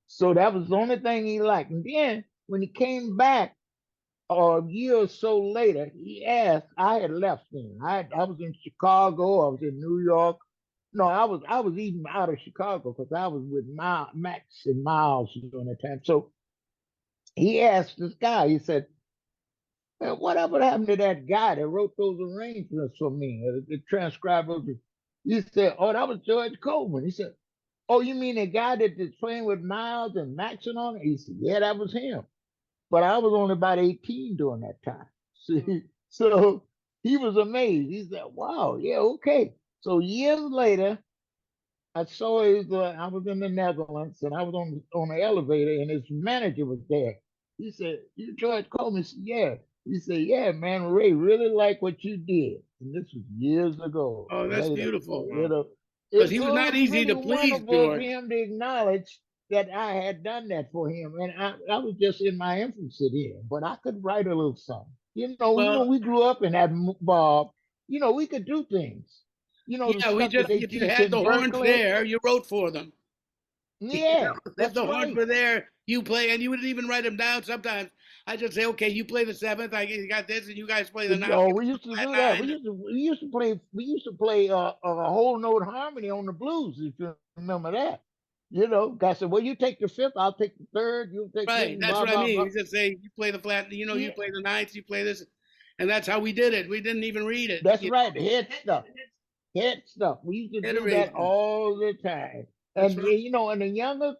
So that was the only thing he liked. And then when he came back a year or so later, he asked. I had left then. I was in Chicago. I was in New York. No, I was even out of Chicago because I was with Max and Miles during that time. So he asked this guy. He said, whatever happened to that guy that wrote those arrangements for me, the transcribers? He said, oh, that was George Coleman. He said, oh, you mean the guy that was playing with Miles and Max and on it? He said, yeah, that was him. But I was only about 18 during that time. See, so he was amazed. He said, wow, yeah, okay. So years later, I saw I was in the Netherlands and I was on the elevator and his manager was there. He said, you George Coleman? He said, yeah. He said, yeah, man, Ray really liked what you did. And this was years ago, Oh, that's later. beautiful. Because It he was not was easy really to please, wonderful for George. him to acknowledge that I had done that for him. And I was just in my infancy then, but I could write a little something. Well, We grew up and had Bob, we could do things. The yeah, stuff that they if you teach had in the horns Berkeley. there, you wrote for them. Yeah, If that's the horns right. were there, you play, and you wouldn't even write them down sometimes. I just say, okay, you play the seventh, I got this, and you guys play the ninth, Oh, we used to flat do that. nine. We used to play a whole note harmony on the blues. If you remember that, guy said, "Well, you take the fifth, I'll take the third. You take this, Right, and that's blah what I blah mean. blah." We just say, you play the flat, you Yeah, play the ninth, you play this, and that's how we did it. We didn't even read it. that's right. The head stuff. We used to Head do that arrangement. all the time. That's And right. and the younger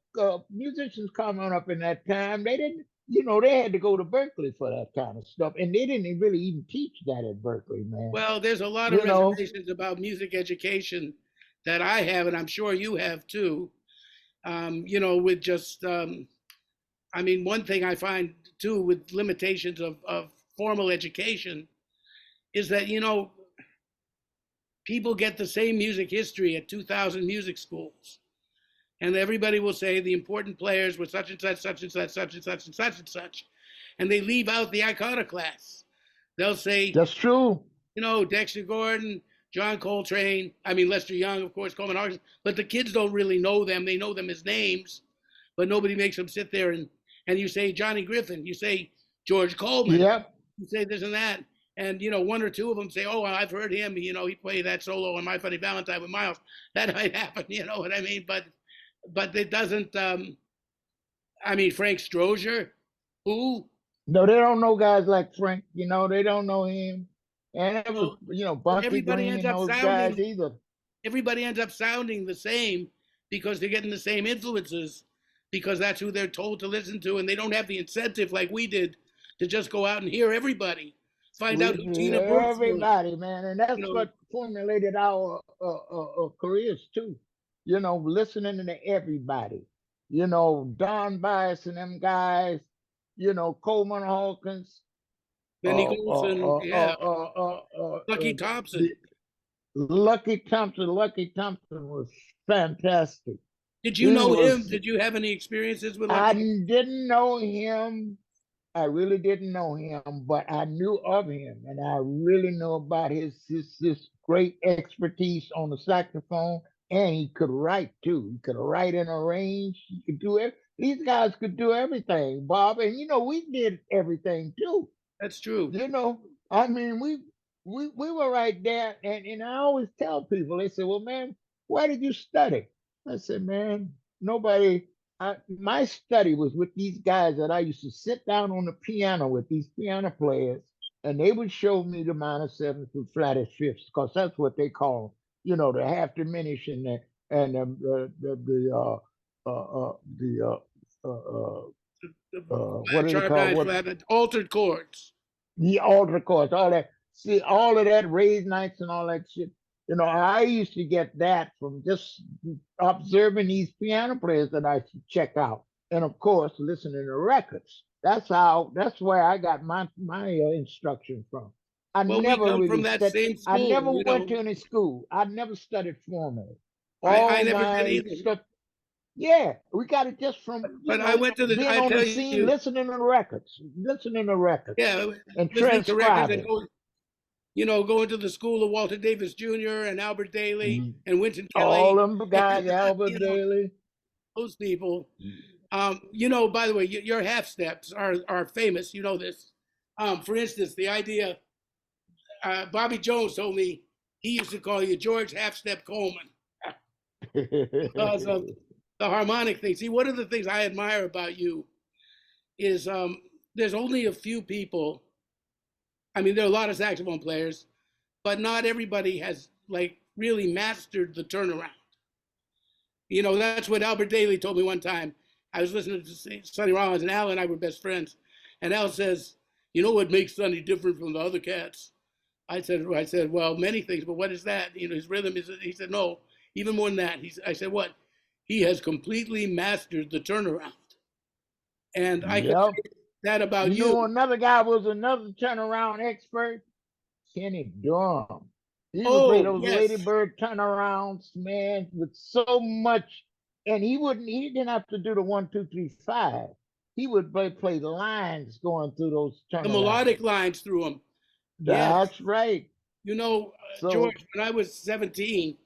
musicians coming up in that time, they didn't. They had to go to Berkeley for that kind of stuff, and they didn't really even teach that at Berkeley, man. Well, there's a lot of You know, reservations about music education that I have, and I'm sure you have too. With just, I mean, one thing I find too with limitations of formal education is that, people get the same music history at 2,000 music schools. And everybody will say the important players were such and such, such and such, such and such, and such and such. And they leave out the iconoclasts. They'll say, that's true. Dexter Gordon, John Coltrane, I mean, Lester Young, of course, Coleman Hawkins, but the kids don't really know them. They know them as names, but nobody makes them sit there and you say Johnny Griffin, you say George Coleman, Yep. you say this and that. And, one or two of them say, oh, well, I've heard him, he played that solo on My Funny Valentine with Miles. That might happen, you know what I mean? But it doesn't, I mean, Frank Strozier, who, No, they don't know guys like Frank. They don't know him. And it you was, know, Bunky everybody Green ends and up those guys sounding either. everybody ends up sounding the same because they're getting the same influences because that's who they're told to listen to, and they don't have the incentive like we did to just go out and hear everybody, find out who Tina Brooks was. Everybody, man, and that's You know, what formulated our careers too. Listening to everybody. Don Bias and them guys. Coleman Hawkins. Benny Golson, yeah, Lucky uh, Thompson. the Lucky Thompson was fantastic. Did you He know him? was. Did you have any experiences with I Lucky? didn't know him. I really didn't know him, but I knew of him, and I really know about his great expertise on the saxophone, and he could write too. He could write and arrange. He could do it. These guys could do everything, Bob, and we did everything too. That's true. You know, I mean, we were right there, and I always tell people, they say, "Well, man, why did you study?" I said, "Man, nobody." My study was with these guys that I used to sit down on the piano with these piano players, and they would show me the minor sevenths and flatted fifths, because that's what they call them. The half diminished and the what do they Sharp call nine what flat, altered chords. the altar chords, all that. See, all of that raised nights and all that shit. I used to get that from just observing these piano players that I should check out, and of course, listening to records. That's where I got my instruction from. I Well, we never come from really that studied. same I school, never you went know. to any school. I never studied formally. I All never did my either. stuff. Yeah, we got it just from But I went to the. being I on the tell scene, you, listening to records, yeah, and listening to records and transcribing. going to the school of Walter Davis Jr. and Albert Daly Mhm. and Winston All Kelly, them guys, you Albert know, Daly. those people. By the way, your half steps are famous. You know this. For instance, the idea. Bobby Jones told me he used to call you George Half Step Coleman because of the harmonic thing. See, one of the things I admire about you is there's only a few people. I mean, there are a lot of saxophone players, but not everybody has like really mastered the turnaround. That's what Albert Daly told me one time. I was listening to Sonny Rollins, and Al and I were best friends. And Al says, "You know what makes Sonny different from the other cats?" I said, well, many things, but what is that? His rhythm is. He said, no, even more than that. I said, what? He has completely mastered the turnaround, and I could Yep. say that about you. Another guy was another turnaround expert, Kenny Dorham. He would play Oh those yes, ladybird turnarounds, man, with so much. And he didn't have to do the 1, 2, 3, 5. He would play the lines going through those the turnarounds. melodic lines through them. Yes, That's right. So George. When I was 17,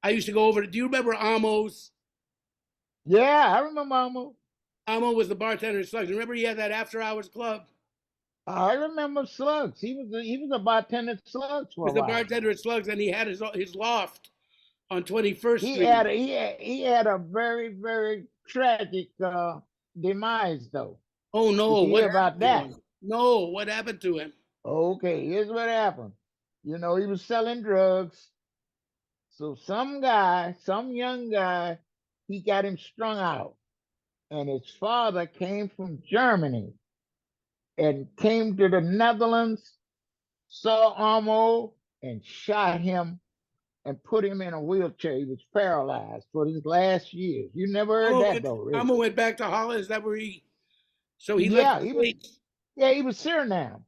I used to go over. Do you remember Amos? yeah, I remember almost. Amo was the bartender at Slugs. Remember he had that after hours club? I remember Slugs. He was a bartender at Slugs He for a was the while. bartender at Slugs, and he had his loft on 21st He Street. had he had a very very tragic demise though. Oh Did no, you what hear about happened to that? him? No, what happened to him? Okay, here's what happened. He was selling drugs. So some young guy, he got him strung out, and his father came from Germany and came to the Netherlands, saw Amo, and shot him and put him in a wheelchair. He was paralyzed for his last years. You never heard Oh, that though, really? Amo went back to Holland. Is that where he? So he left Yeah, the States. he was Suriname.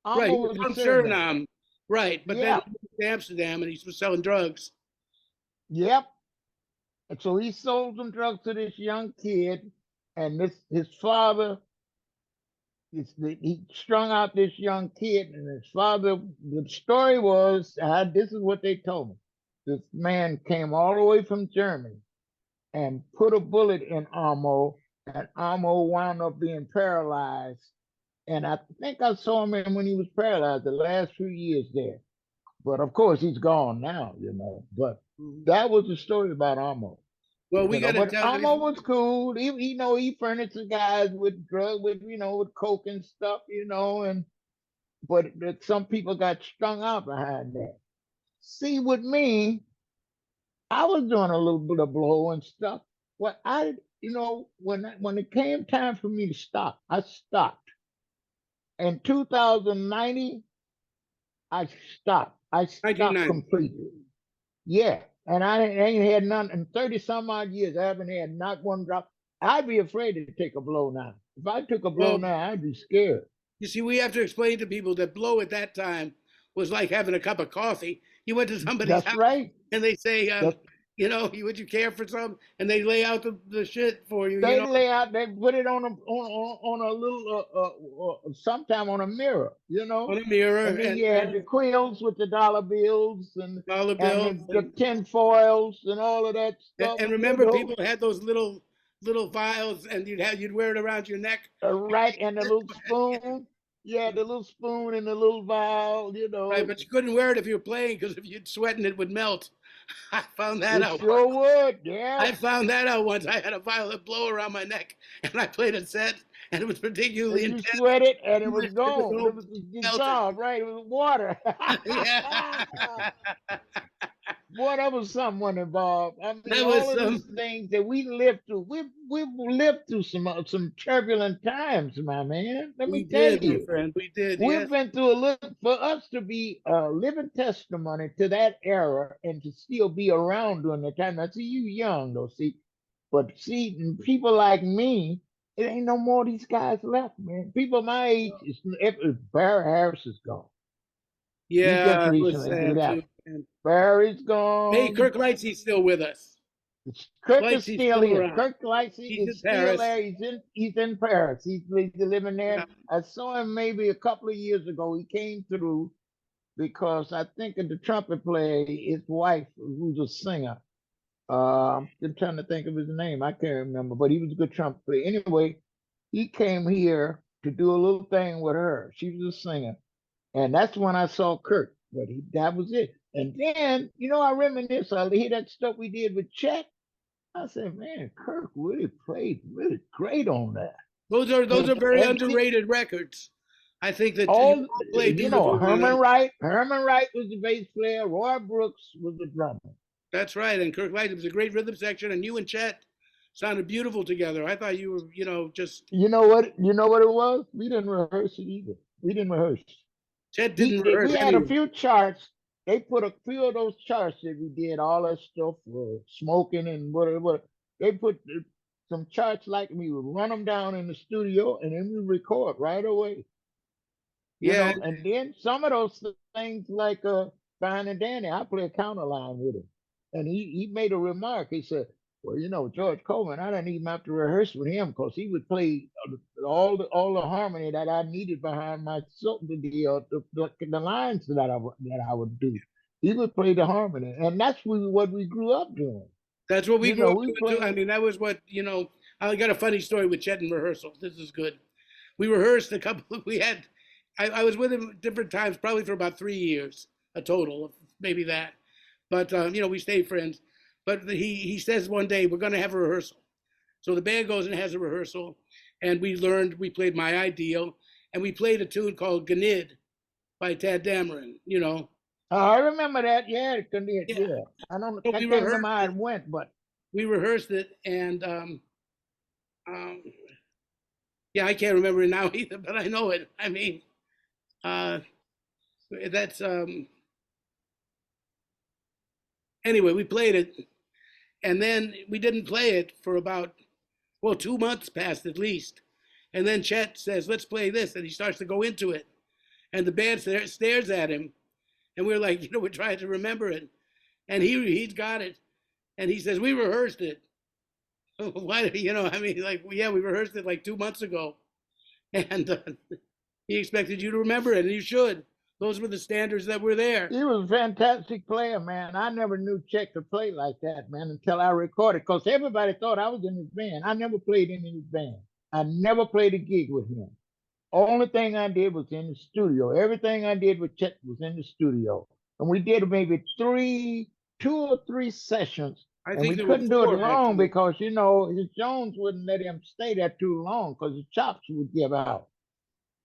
Right, Amo he was was a from Suriname. Suriname. Right, but then Yeah, he moved to Amsterdam and he was selling drugs. yep. And so he sold some drugs to this young kid, and his father, he strung out this young kid, and his father. The story was, this is what they told me. This man came all the way from Germany and put a bullet in Amo, and Amo wound up being paralyzed. And I think I saw him when he was paralyzed the last few years there. But of course, he's gone now. But Mhm. that was the story about Amo. Well, we got to But tell Amo you. was cool. He furnished the guys with with coke and stuff, but some people got strung out behind that. See, with me, I was doing a little bit of blow and stuff. Well, when it came time for me to stop, I stopped. In 2090, I stopped. I stopped 1990. completely. Yeah. And I ain't had none in 30 some odd years. I haven't had not one drop. I'd be afraid to take a blow now. If I took a blow Well, now, I'd be scared. You see, we have to explain to people that blow at that time was like having a cup of coffee. You went to somebody's That's house right. and they say, That's would you care for some? And they lay out the shit for you, They lay out, they put it on a little, sometime on a mirror, on a mirror and then you had the and quills with the dollar bills dollar and bills. the tin foils and all of that stuff. And remember, people had those little vials, and you'd wear it around your neck. Right, and the little spoon. Yeah, the little spoon and the little vial, Right, but you couldn't wear it if you were playing because if you'd sweat and it would melt. I found that It out. sure would, yeah. I found that out once. I had a violet blow around my neck, and I played a set, and it was particularly And you intense. sweated and it was It gone. It was melted. dissolved, right? It was water. Yeah. Boy, that was something involved. I mean, That was all of these things that we lived through. We've lived through some turbulent times, my man. Let we me tell did, my you. friend. We did, We've yes. been through a little, for us to be a living testimony to that era and to still be around during the time. Now, see, you young though, see, but see, people like me, it ain't no more of these guys left, man. People my age, Barry Harris is gone. He just Yeah, it was recently sad left. too. Man. Barry's Hey, gone. Kirk Lightsey's still with us. Kirk is Lightsey's still still here. around. Kirk Lightsey He's in is still Paris. there. He's in Paris. He's living there. Yeah. I saw him maybe a couple of years ago. He came through because I think of the trumpet player, his wife, who's a singer. I'm trying to think of his name. I can't remember, but he was a good trumpet player. Anyway, he came here to do a little thing with her. She was a singer, and that's when I saw Kirk. But that was it. And then, I reminisce. I hear that stuff we did with Chet. I said, man, Kirk really played really great on that. Those are very And see, underrated records. I think that all played beautifully. Herman Wright was the bass player. Roy Brooks was the drummer. That's right. And Kirk Lightsey was a great rhythm section, and you and Chet sounded beautiful together. I thought you were, just. You know what it was? We didn't rehearse it either. We didn't rehearse. Chet didn't rehearse. We had a few charts. They put a few of those charts that we did, all that stuff for smoking and whatever. They put some charts like we would run them down in the studio and then we record right away. Yeah. And then some of those things like Fine and Danny, I play a counter line with him. And he made a remark. He said, well, George Coleman, I didn't even have to rehearse with him because he would play all the harmony that I needed behind my the lines that I would do. He would play the harmony, and that's what we grew up doing. That's what we grew up doing too. I mean, that was what I got a funny story with Chet in rehearsal. This is good. We rehearsed a couple. We had. I was with him at different times, probably for about 3 years, a total of maybe that. But we stayed friends. But he says one day, we're going to have a rehearsal. So the band goes and has a rehearsal. And we played My Ideal. And we played a tune called Ganid by Tad Dameron, I remember that. Yeah, Ganid. Yeah. I can't remember how it went, but. We rehearsed it. And, I can't remember it now either, but I know it. I mean, that's, anyway, we played it. And then we didn't play it for about, 2 months passed at least. And then Chet says, let's play this. And he starts to go into it. And the band stares at him. And we're like, we're trying to remember it. And he's got it. And he says, we rehearsed it. Why, we rehearsed it like 2 months ago. And he expected you to remember it. And you should. Those were the standards that were there. He was a fantastic player, man. I never knew Chet could play like that, man, until I recorded. Because everybody thought I was in his band. I never played in his band. I never played a gig with him. Only thing I did was in the studio. Everything I did with Chet was in the studio. And we did maybe 2 or 3 sessions. And we couldn't do it long because, his Jones wouldn't let him stay there too long because the chops would give out.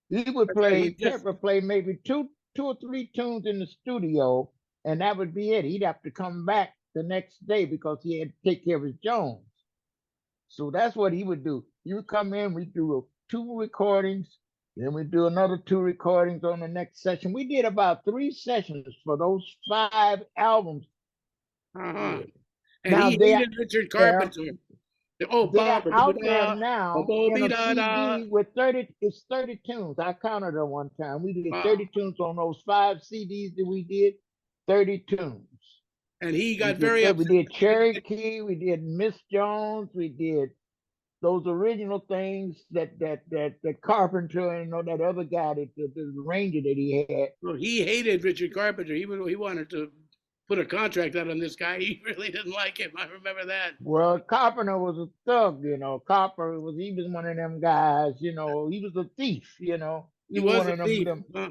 He would play, Chet would play maybe 2 or 3 tunes in the studio, and that would be it. He'd have to come back the next day because he had to take care of his Jones. So that's what he would do. He would come in, we'd do 2 recordings, then we'd do another 2 recordings on the next session. We did about 3 sessions for those 5 albums. Uh-huh. And Now he hated Richard Carpenter. Oh, They're Bob, out there now in a da da. CD with 30, it's 30 tunes. I counted them one time. We did Wow. 30 tunes on those 5 CDs that we did, 30 tunes. And he We got did, very we upset. did Cherokee, we did Miss Jones, we did those original things that Carpenter and that other guy, the arranger that he had. Well, he hated Richard Carpenter. He wanted to put a contract out on this guy. He really didn't like him. I remember that. Well, Carpenter was a thug, he was one of them guys, he was a thief, he He was was one a of thief. them. Huh?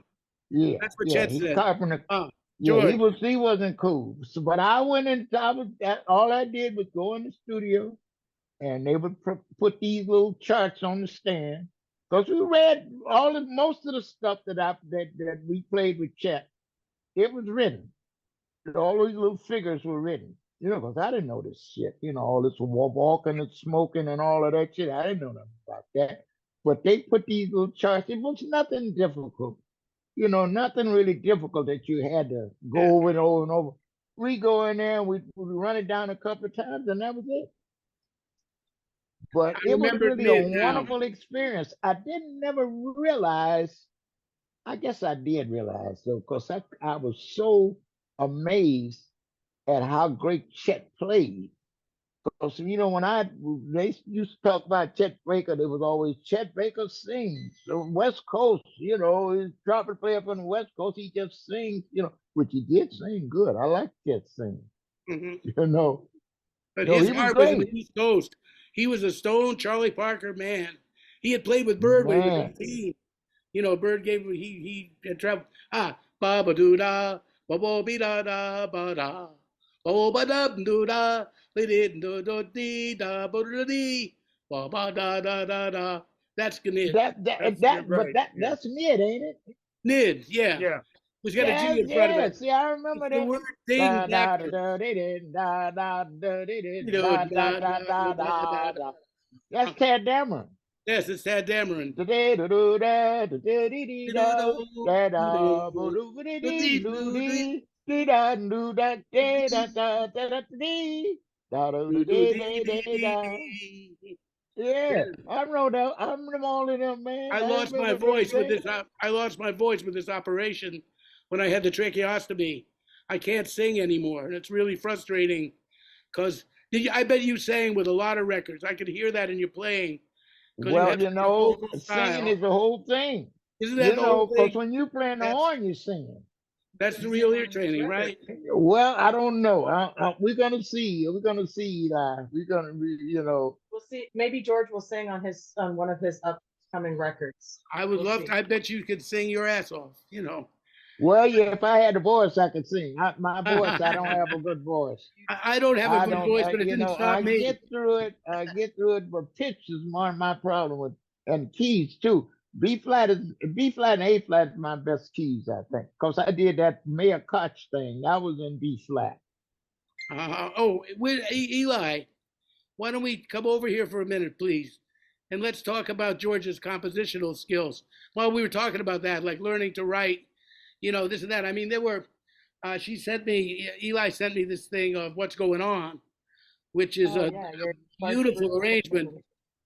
Yeah, That's what yeah, Chet he said. Carpenter. Yeah, George. he wasn't cool. So, but I went in. All I did was go in the studio, and they would put these little charts on the stand, because we read most of the stuff that we played with Chet. It was written. All these little figures were written. Because I didn't know this shit. All this walking and smoking and all of that shit. I didn't know nothing about that. But they put these little charts. It was nothing difficult. Nothing really difficult that you had to Yeah. go over and over and over. We go in there and we run it down a couple of times, and that was it. But I it was remember really Mid a now. wonderful experience. I didn't never realize, I guess I did realize though, because I was so amazed at how great Chet played. Because when they used to talk about Chet Baker, there was always Chet Baker sings. The West Coast, he's trumpet player from the West Coast. He just sings, which he did sing good. I like Chet singing. Mhm. You know, But his he was heart was in the great, East Coast. He was a Stone Charlie Parker man. He had played with Bird when he was man. 18. Bird gave him, he had traveled. Ba ba doo da, ba ba be da da ba da, ba ba da doo da, li did do do dee da ba do dee, ba ba da da da da. That's Gnid. You're But right. Yeah. that's it, ain't it? Nid, yeah. Yeah. He's got a Yeah, G in front of yeah. it. See, I It's remember the that. word ding Da da da backwards. da da da da Da da da da da da da da da da da. da. That's Tad Dameron. Yes, it's Tad Dameron. Da da da da da da da dee da da da bo do ba dee dee doo dee dee da doo da da da da da da dee da da da da da da. Yeah, I wrote out. I remember all of them, man. I I lost my remember them voice with things. this. I lost my voice with this operation when I had the tracheostomy. I can't sing anymore, and it's really frustrating. Because I bet you sang with a lot of records. I could hear that in your playing because you Well, have such a vocal singing style. is the whole thing. Isn't that the whole Because thing? when you playing the That's horn, you're singing. that's the real ear training, right? Well, I don't know. We're gonna see. We're gonna see, Eli. We're gonna, We'll see. Maybe George will sing on one of his upcoming records. I would We'll love see. to. I bet you could sing your ass off. Well, yeah. If I had the voice, I could sing. My voice, I don't have a good voice. I don't have a I good don't. voice, but it didn't stop I me. get through it. I get through it, but pitch is more my problem with, and keys too. B flat and A flat is my best keys, I think, because I did that Mayor Koch thing. That was in B flat. Eli, why don't we come over here for a minute, please? And let's talk about George's compositional skills. While we were talking about that, like learning to write, this and that. I mean, Eli sent me this thing of What's Going On, which is a beautiful arrangement.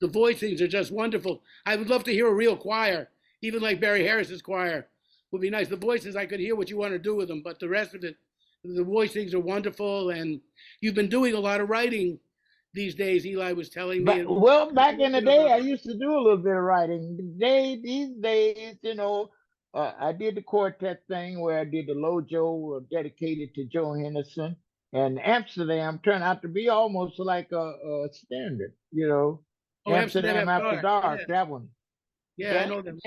The voicings are just wonderful. I would love to hear a real choir, even like Barry Harris's choir would be nice. The voices, I could hear what you want to do with them, but the rest of it, the voicings are wonderful. And you've been doing a lot of writing these days, Eli was telling me. Well, back in the day, I used to do a little bit of writing. These days, I did the quartet thing where I did the Lojo dedicated to Joe Henderson. And Amsterdam turned out to be almost like a standard, Oh, Amsterdam After Dark, yeah. that one. Yeah, I know them.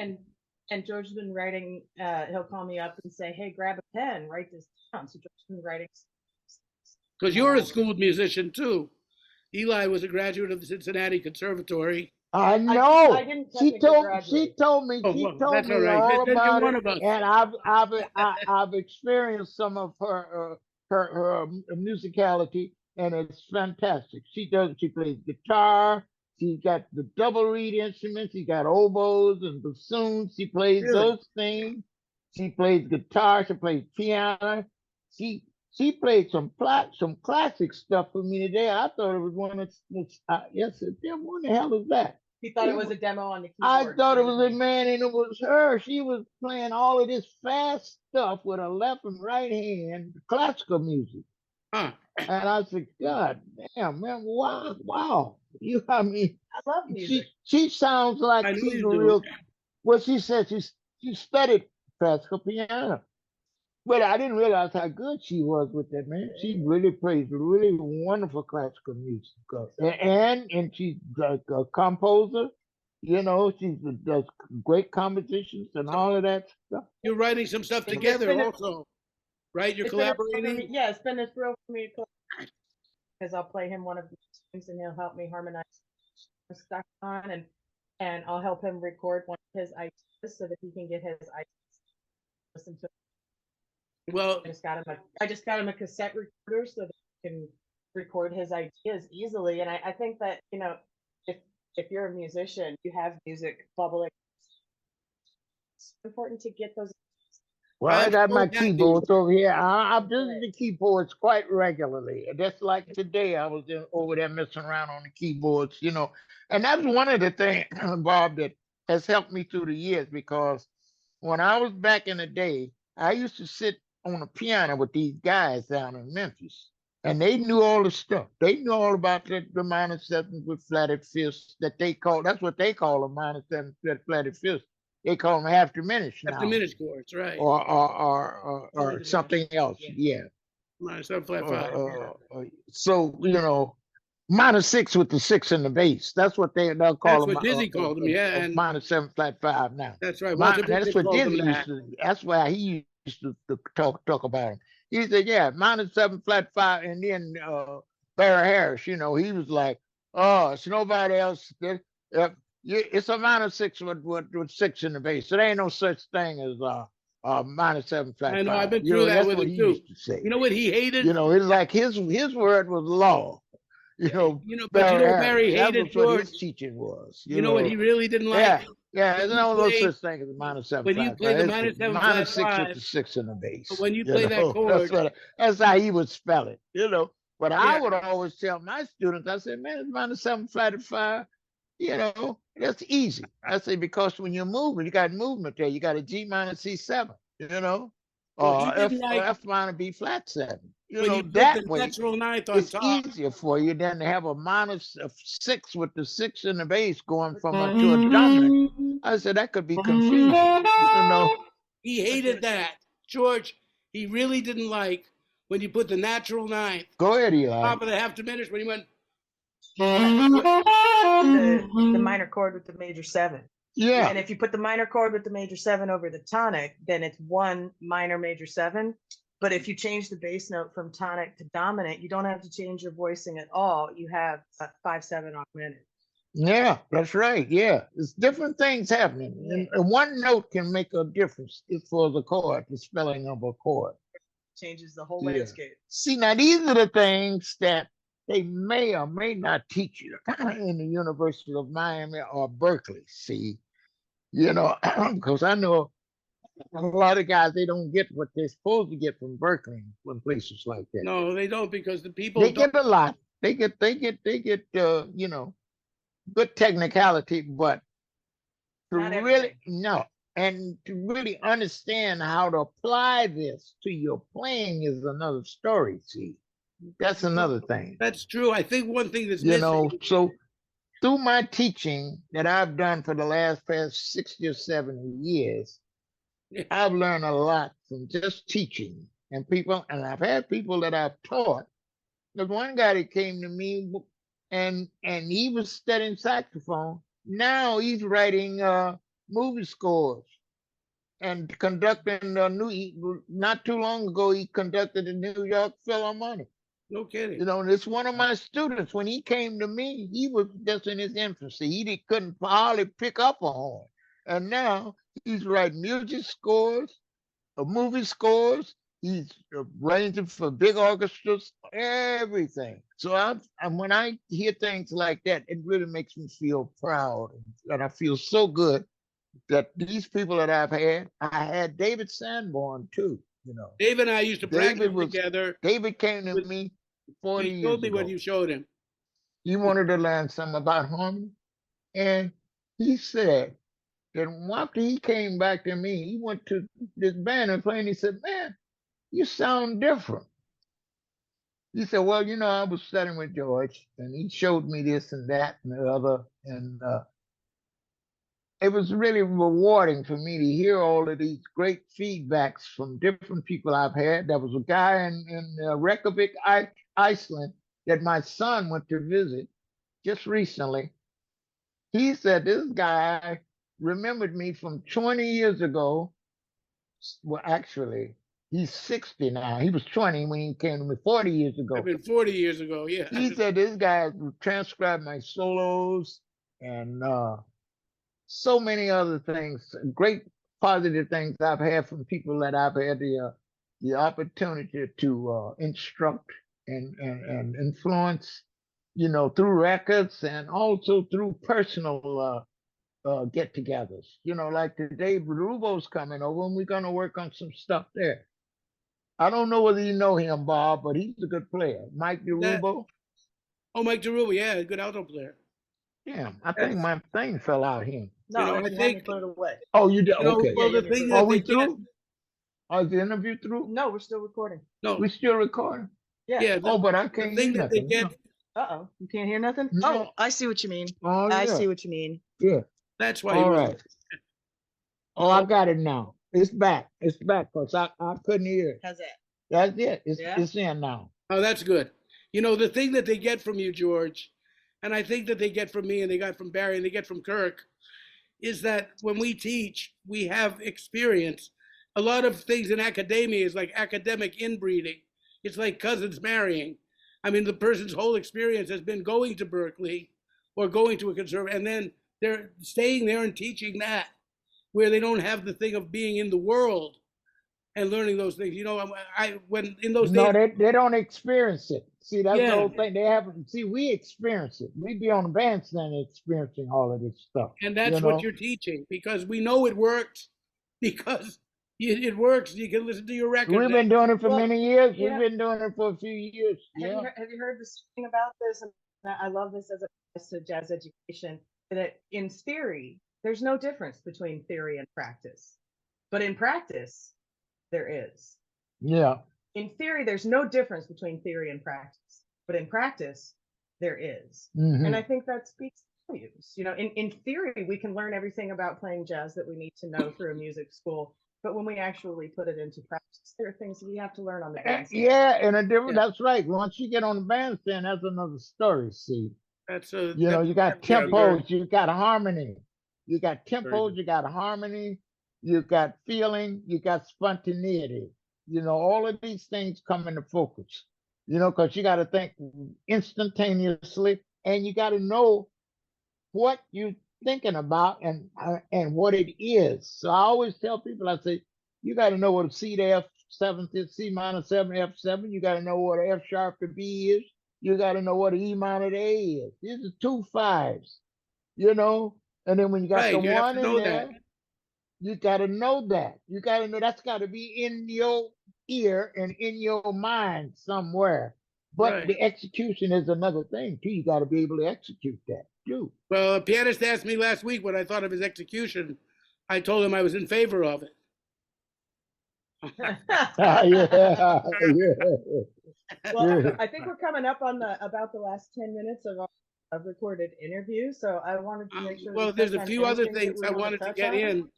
And George's been writing. He'll call me up and say, "Hey, grab a pen, write this down." So George's been writing. Because you're a schooled musician too. Eli was a graduate of the Cincinnati Conservatory. I know. I didn't She told me That's all right. all Then you're about one it, of us. and I've experienced some of her musicality, and it's fantastic. She plays guitar. She's got the double reed instruments. She got oboes and bassoons. She plays Really? those things. She plays guitar. She plays piano. She She played some classic stuff for me today. I thought it was one of yes, damn, what the hell is that? He thought it was a demo on the I keyboard. thought the it other was a day. man and it was her. She was playing all of this fast stuff with her left and right hand, classical music. Huh. And I said, God damn, man, wow, wow. I mean, I love music. she sounds like I knew she's you a do. real. Well, she said she studied classical piano, but I didn't realize how good she was with that, man. She really plays really wonderful classical music, and she's a composer. You know, she does great compositions and all of that stuff. You're writing some stuff It's together been a- also, right? You're It's been a thrill for me- collaborating. Yeah, it's been a thrill for me because I'll play him one of the tunes and he'll help me harmonize stuff on and I'll help him record one of his ideas so that he can get his ideas. Listen to. Well, I just got him a cassette recorder so that he can record his ideas easily. And I think that, you know, if you're a musician, you have music bubbling. It's important to get those. Well, I I'm got so my happy. keyboards over here. I visit the keyboards quite regularly. Just like today, I was over there messing around on the keyboards, you know. And that's one of the things, Bob, that has helped me through the years because when I was back in the day, I used to sit on a piano with these guys down in Memphis. And they knew all the stuff. They knew all about the minor sevens with flatted fifths that they call, that's what they call them, minor seven flatted fifths. They call them half diminished have now diminished chords, right? or something else. Yeah. Minus 7 flat 5. So you know, -6 with the 6 in the bass. That's what they'll That's call them. what Dizzy called them, yeah, and -7 flat 5 now. that's right. Walter That's Bishop what called them Dizzy used that. to. That's why he used to talk about him. He said, "Yeah, -7 flat 5," and then Barry Harris. You know, he was like, "Oh, it's nobody else. It's a -6 with 6 in the bass. So there ain't no such thing as -7 flat I know, 5." I've been You through know, that that's with what him he too. used to say. You know what he hated? You know, it's like his word was law. You know, but you know what Barry Harris, hated, that was what George? his teaching was. You know what he really didn't like? Yeah, there's When you no play- such thing as a -7 when you flat play 5. the It's -7 flat -6 with 5, the 6 in the bass. but when you play that chord, that's how he would spell it. You know, but I Yeah. would always tell my students, I said, man, it's -7 flat 5. You know, that's easy. I say because when you're moving, you got movement there. You got a G minor C7. You know, well, he or didn't like F minor B flat 7. You when know, you put that the way natural ninth on it's top. easier for you than to have a -6 with the 6 in the bass going from to a dominant. I said that could be confusing. You know, He hated that. George, he really didn't like when you put the natural ninth go ahead, Eli. top of the half diminished when he went. The minor chord with the major 7. Yeah. And if you put the minor chord with the major 7 over the tonic, then it's one minor major 7. But if you change the bass note from tonic to dominant, you don't have to change your voicing at all. You have a 5/7 augmented. Yeah, that's right. Yeah, it's different things happening, and one note can make a difference for the chord, the spelling of a chord. Changes the whole Yeah. landscape. See, now these are the things that they may or may not teach you in the University of Miami or Berkeley. See, you know, because I know a lot of guys, they don't get what they're supposed to get from Berkeley, from places like that. No, they don't, because the people They don't. get a lot. They get you know, good technicality, but to Not really everything. and to really understand how to apply this to your playing is another story. See, that's another thing. That's true. I think one thing that's You missing. know, so through my teaching that I've done for the past 60 or 70 years, I've learned a lot from just teaching and people, and I've had people that I've taught. There's one guy that came to me and he was studying saxophone. Now he's writing movie scores and conducting not too long ago he conducted the New York Philharmonic. No kidding. You know, and it's one of my students. When he came to me, he was just in his infancy. Couldn't hardly pick up a horn. And now he's writing music scores, movie scores. He's arranging for big orchestras, everything. So and when I hear things like that, it really makes me feel proud. And I feel so good that these people that I had David Sanborn too. You know, Dave and I used to practice David was together. David came to With, me 40 he showed years me what ago. you showed him. He wanted to learn something about harmony, and he said that after he came back to me, he went to this band and played. And he said, "Man, you sound different." He said, "Well, you know, I was studying with George, and he showed me this and that and the other, and it was really rewarding for me to hear all of these great feedbacks from different people I've had. There was a guy in Reykjavik, Iceland, that my son went to visit just recently. He said this guy remembered me from 20 years ago. Well, actually, he's 60 now. He was 20 when he came to me 40 years I've ago. been 40 years ago. Yeah. He said this guy transcribed my solos and so many other things, great positive things I've had from people that I've had the opportunity to instruct and influence, you know, through records and also through personal get-togethers. You know, like today, Rubo's coming over, and we're gonna work on some stuff there. I don't know whether you know him, Bob, but he's a good player. Mike That, DeRubo. oh, Mike DeRuba, yeah, a good alto player. Yeah, I think Yes. my thing fell out here. No, I if you want me think, put it away. Oh, you did? Okay. well, Yeah, the you thing put it Are that away. we they get, through? Is the interview through? No, we're still recording. We no, still recording? Yeah. yeah, Oh, but I the can't thing hear that they nothing. get, Uh-oh. You can't hear nothing? No. Oh, I see what you mean. Oh, I yeah. see what you mean. Yeah. that's why he All wasn't. right. Oh, I got it now. It's back. It's back because I couldn't hear it. How's that? That's it. Yeah? It's in now. Oh, that's good. The thing that they get from you, George, and I think that they get from me and they got from Barry and they get from Kirk, is that when we teach, we have experience. A lot of things in academia is like academic inbreeding. It's like cousins marrying. I mean, the person's whole experience has been going to Berkeley or going to a conservative, and then they're staying there and teaching that, where they don't have the thing of being in the world and learning those things. I when in those No, days, they don't experience it. See, that's the yeah, whole thing. They haven't. See, we experience it. We be on the bandstand experiencing all of this stuff. and You that's what know. you're teaching because we know it works because it works. You can listen to your records. We've been doing it for Well, many years. yeah. We've been doing it for a few years. Yeah. Have you heard this thing about this? And I love this as it applies to jazz education, that in theory, there's no difference between theory and practice. But in practice, there is. Yeah. In theory, there's no difference between theory and practice. But in practice, there is. Mhm. And I think that speaks volumes. In theory, we can learn everything about playing jazz that we need to know through a music school. But when we actually put it into practice, there are things we have to learn on the bandstand. Yeah, and a different. Yeah. That's right. Once you get on the bandstand, that's another story. See, That's you got Yeah, tempos, you got harmony, you got Very tempos, good. you got harmony, you got feeling, you got spontaneity. All of these things come into focus. Because you got to think instantaneously, and you got to know what you're thinking about and what it is. So I always tell people, I say, you got to know what a C to F7 is, C minor 7 F7. You got to know what an F sharp to B is. You got to know what an E minor to A is. These are 2 5s, And then when you got right. the You have one to in know there, that. you got to know that. You got to know that's got to be in your ear and in your mind somewhere. But Right. the execution is another thing too. You got to be able to execute that too. Well, a pianist asked me last week what I thought of his execution. I told him I was in favor of it. Yeah. Well, I think we're coming up on about the last 10 minutes of our recorded interview. So I wanted to make sure. Well, we there's touch a on few other anything that things we I wanna wanted to touch get on.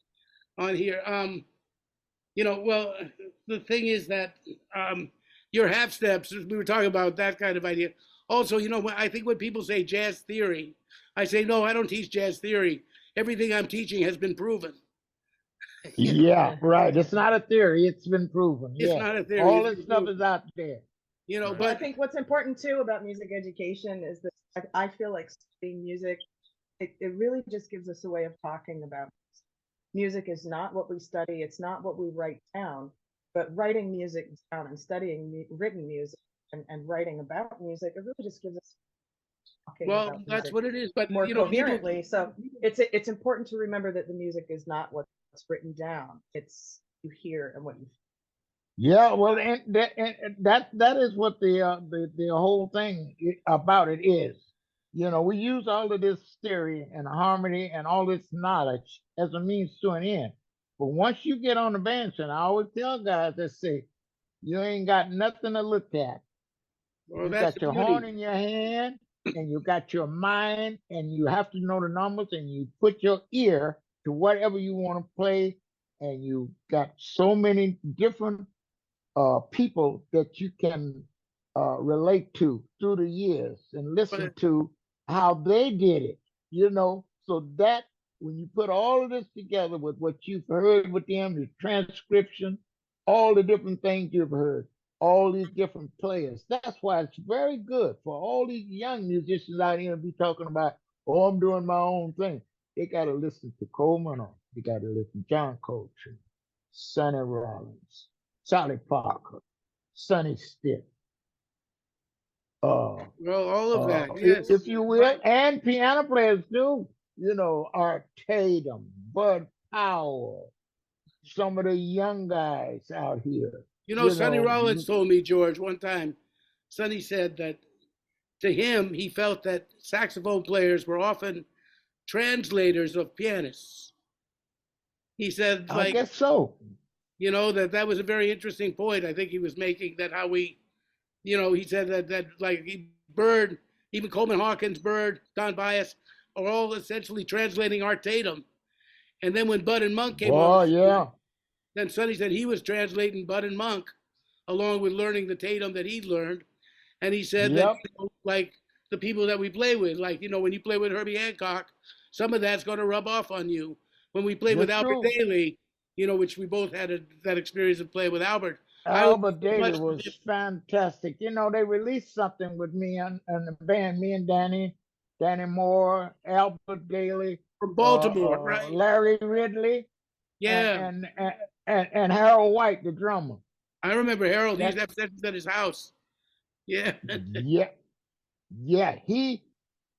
on here. Well, the thing is that your half steps, we were talking about that kind of idea. Also, I think when people say jazz theory, I say, no, I don't teach jazz theory. Everything I'm teaching has been proven. Yeah, right. It's not a theory. It's been proven. It's Yeah. not a theory. All It's this been stuff proven. is out there. I But think what's important too about music education is that I feel like studying music, it really just gives us a way of talking about music. Is not what we study, it's not what we write down, but writing music down and studying written music and writing about music, it really just gives us talking well, about that's music what it is. But more people, coherently. So it's important to remember that the music is not what's written down. It's you hear and what you feel. Yeah, well, and that is what the whole thing about it is. We use all of this theory and harmony and all this knowledge as a means to an end. But once you get on the bench, and I always tell guys that say, you ain't got nothing to look at. Well, You that's got the your horn beauty. in your hand, and you got your mind, and you have to know the numbers, and you put your ear to whatever you want to play, and you got so many different people that you can relate to through the years and listen But to how they did it. So that when you put all of this together with what you've heard with them, the transcription, all the different things you've heard, all these different players, that's why it's very good for all these young musicians out here to be talking about, oh, I'm doing my own thing. They got to listen to Coleman, or they got to listen to John Coltrane, Sonny Rollins, Charlie Parker, Sonny Stitt, uh, well, all of that, yes. if you will, and piano players too. Art Tatum, Bud Powell, some of the young guys out here. Sonny Rollins told me, George, one time. Sonny said that to him, he felt that saxophone players were often translators of pianists. He said, I like, guess so. that was a very interesting point. I think he was making that how we, he said that like Bird, even Coleman Hawkins, Bird, Don Byas, are all essentially translating Art Tatum. And then when Bud and Monk came on, Oh yeah, then Sonny said he was translating Bud and Monk along with learning the Tatum that he'd learned. And he said that, yep, like the people that we play with, like, when you play with Herbie Hancock, some of that's going to rub off on you. When we played with that's Albert true. Daly, which we both had that experience of playing with Albert, I was Albert so Daly much was fantastic. They released something with me and the band, me and Danny Moore, Albert Daly, from Baltimore, right? Larry Ridley, and Yeah. and, and Harold White, the drummer. I remember Harold. He used That to have sessions at his house. Yeah. yeah, yeah.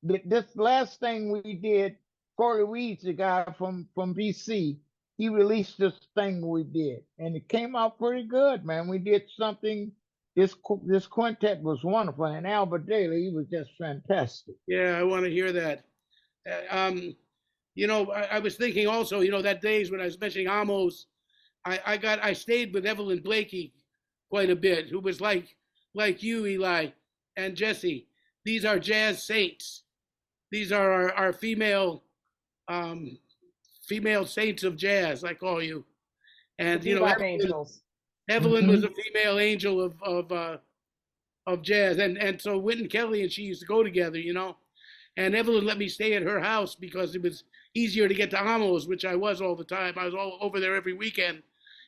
This last thing we did, Corey Weeds, the guy from BC, he released this thing we did, and it came out pretty good, man. We did something. This quintet was wonderful, and Albert Daly, he was just fantastic. Yeah, I want to hear that. I was thinking also, that days when I was mentioning Amos, I stayed with Evelyn Blakey quite a bit, who was like you, Eli, and Jessy. These are jazz saints. These are our um, female saints of jazz, I call you. The And bebop angels. Evelyn was Hmm. a female angel of jazz, and so Wynton Kelly and she used to go together, And Evelyn let me stay at her house because it was easier to get to Amos, which I was all the time. I was all over there every weekend,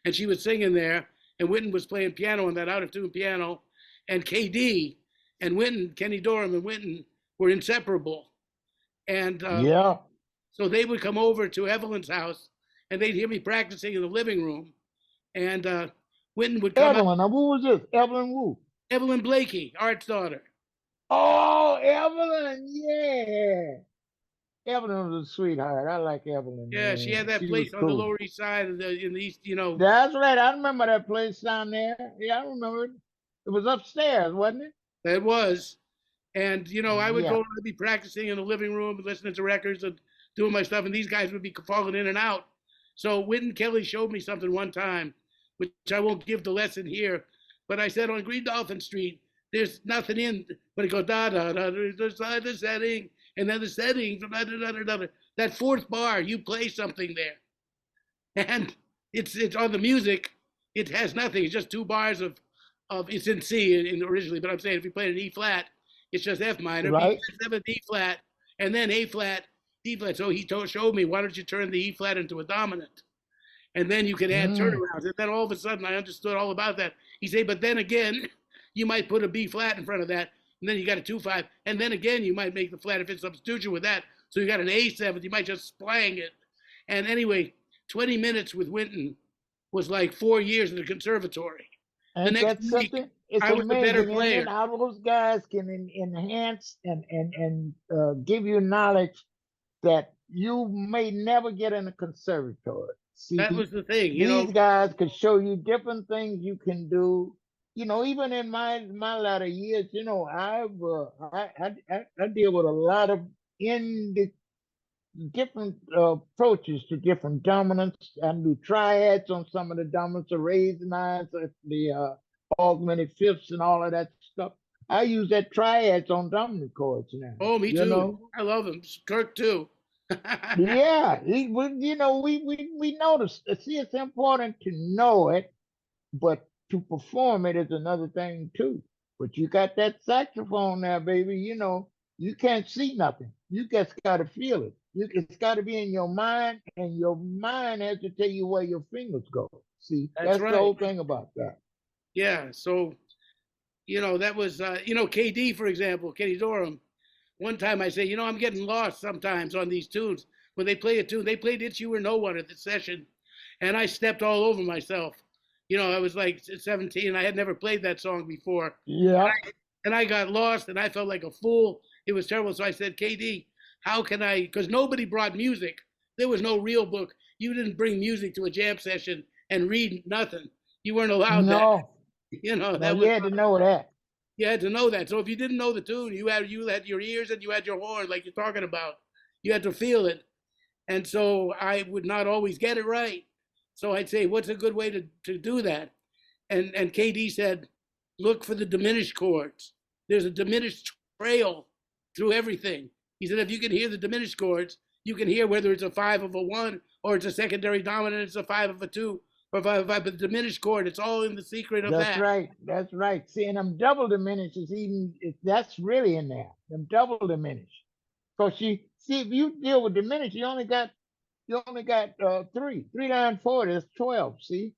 and she was singing there, and Wynton was playing piano on that out of tune piano, and KD and Wynton, Kenny Dorham and Wynton were inseparable, and Yeah, so they would come over to Evelyn's house, and they'd hear me practicing in the living room, and Wynton would come out. Evelyn. Now, who was this? Evelyn Wu. Evelyn Blakey, Art's daughter. Oh, Evelyn, yeah. Evelyn was a sweetheart. I like Evelyn, Yeah, she man. had that She was place on the cool. Lower East Side and in the East, That's right. I remember that place down there. Yeah, I remember it. It was upstairs, wasn't it? that was. And I would Yeah. go to be practicing in the living room and listening to records and doing my stuff, and these guys would be falling in and out. So Wynton Kelly showed me something one time, which I won't give the lesson here, but I said on Green Dolphin Street, there's nothing in, but it goes da da da, there's the setting, and then the setting, da, da, da, da, da, da. That fourth bar, you play something there, and it's on the music. It has nothing. It's just two bars of it's in C originally, but I'm saying if you play an E flat, it's just F minor, B Right. flat 7, D flat, and then A flat, D flat. So he showed me, why don't you turn the E flat into a dominant? And then you can add Mm, turnarounds. And then all of a sudden I understood all about that. He said, but then again, you might put a B flat in front of that, and then you got a 2-5, and then again you might make the flat if it's substitution with that. So you got an A7, you might just splang it. And anyway, 20 minutes with Wynton was like 4 years in the conservatory. The ain't next that week, something? It's I was a better amazing, isn't player. it? How those guys can enhance and give you knowledge that you may never get in a conservatory. That See, was the thing, these guys could show you different things you can do. Even in my latter years, I deal with a lot of in different approaches to different dominants. I do triads on some of the dominants, the raised nines, the augmented fifths, and all of that stuff. I use that triads on dominant chords now. Oh, me too. I love him. Kirk too. Yeah, we notice. See, it's important to know it, but to perform it is another thing too. But you got that saxophone there, baby. You can't see nothing. You just got to feel it. It's got to be in your mind, and your mind has to tell you where your fingers go. See, that's right. the whole thing about that. Yeah. So, that was, KD, for example, Kenny Dorham. One time I say, I'm getting lost sometimes on these tunes. When they play a tune, they played It's You or No One at the session, and I stepped all over myself. I was like 17. I had never played that song before. Yeah. And I got lost, and I felt like a fool. It was terrible. So I said, KD, how can I? Because nobody brought music. There was no real book. You didn't bring music to a jam session and read nothing. You weren't allowed that. That you had to know that. You had to know that. So if you didn't know the tune, you had your ears and you had your horn, like you're talking about. You had to feel it. And so I would not always get it right. So I'd say, what's a good way to do that? And KD said, look for the diminished chords. There's a diminished trail through everything. He said, if you can hear the diminished chords, you can hear whether it's a 5 of a 1 or it's a secondary dominant, it's a 5 of a 2 or 5 of a 5, but the diminished chord, it's all in the secret of that. That's right. That's right. See, and them double diminishes, that's really in there. Them double diminished. Because if you deal with diminished, you only got 3. 3 down 4, there's 12. See,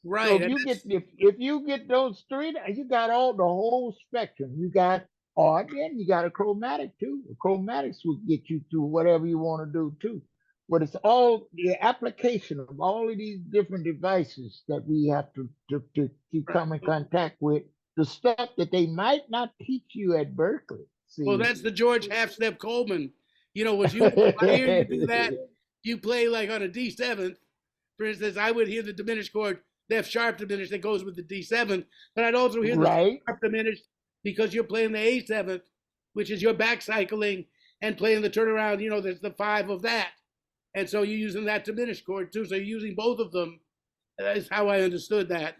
right? So if you get those 3, you got the whole spectrum. You got again, you got a chromatic too. The chromatics will get you through whatever you want to do too. But it's all the application of all of these different devices that we have to come in contact with. The stuff that they might not teach you at Berkeley. See? Well, that's the George half-step Coleman. Was you I hear you do that. You play like on a D7th, for instance. I would hear the diminished chord, the F sharp diminished that goes with the D7th, but I'd also hear the sharp diminished because you're playing the A7th, which is your back cycling and playing the turnaround. There's the 5 of that, and so you're using that diminished chord too. So you're using both of them. That's how I understood that.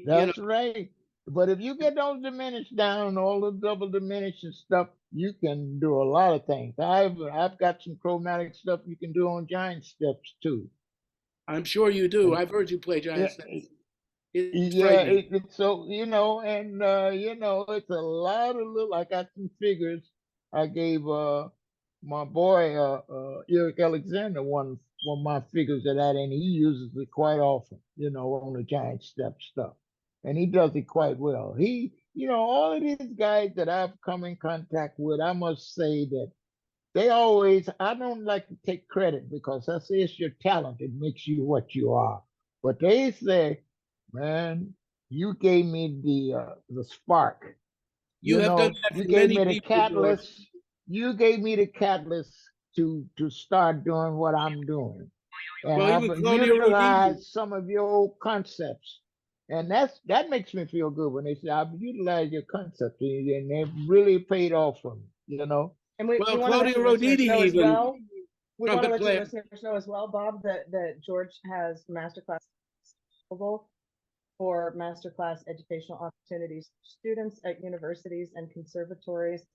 That's right. But if you get those diminished down, all the double diminished and stuff, you can do a lot of things. I've got some chromatic stuff you can do on giant steps too. I'm sure you do. I've heard you play giant steps. It's so and it's a lot of little. I got some figures. I gave my boy Eric Alexander one of my figures of that, and he uses it quite often. On the giant step stuff. And he does it quite well. All of these guys that I've come in contact with, I must say that I don't like to take credit because I say it's your talent that makes you what you are. But they say, man, you gave me the spark. You have done that. You gave me the catalyst. George. You gave me the catalyst to start doing what I'm doing. And I've utilized some of your old concepts. And that makes me feel good when they say I've utilized your concept and they've really paid off for me, And we want to let your listeners know as well, Bob, that George has masterclass available for masterclass educational opportunities for students at universities and conservatories,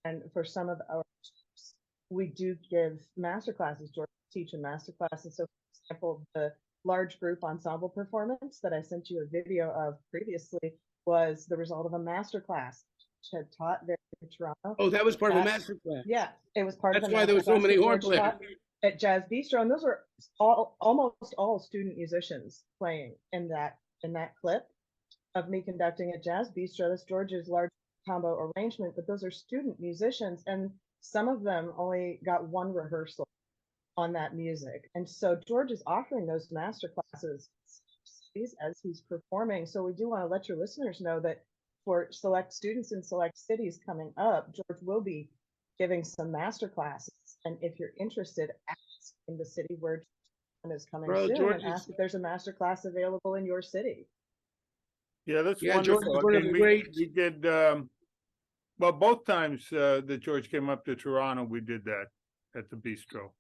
and for some of our students, we do give masterclasses. George teaches masterclasses. So, for example, the large group ensemble performance that I sent you a video of previously was the result of a masterclass which had taught there in Toronto. Oh, that was part of a masterclass. Yeah, it was part of. That's why there were so many horn players at Jazz Bistro, and those were almost all student musicians playing in that clip of me conducting at Jazz Bistro. That's George's large combo arrangement, but those are student musicians, and some of them only got one rehearsal on that music. And so George is offering those master classes as he's performing. So we do want to let your listeners know that for select students in select cities coming up, George will be giving some master classes. And if you're interested, ask in the city where is coming Bro, soon, George and is, ask if there's a master class available in your city. Yeah, that's yeah, George wonderful. is one I of mean, the great. we did, well, both times that George came up to Toronto, we did that at the bistro,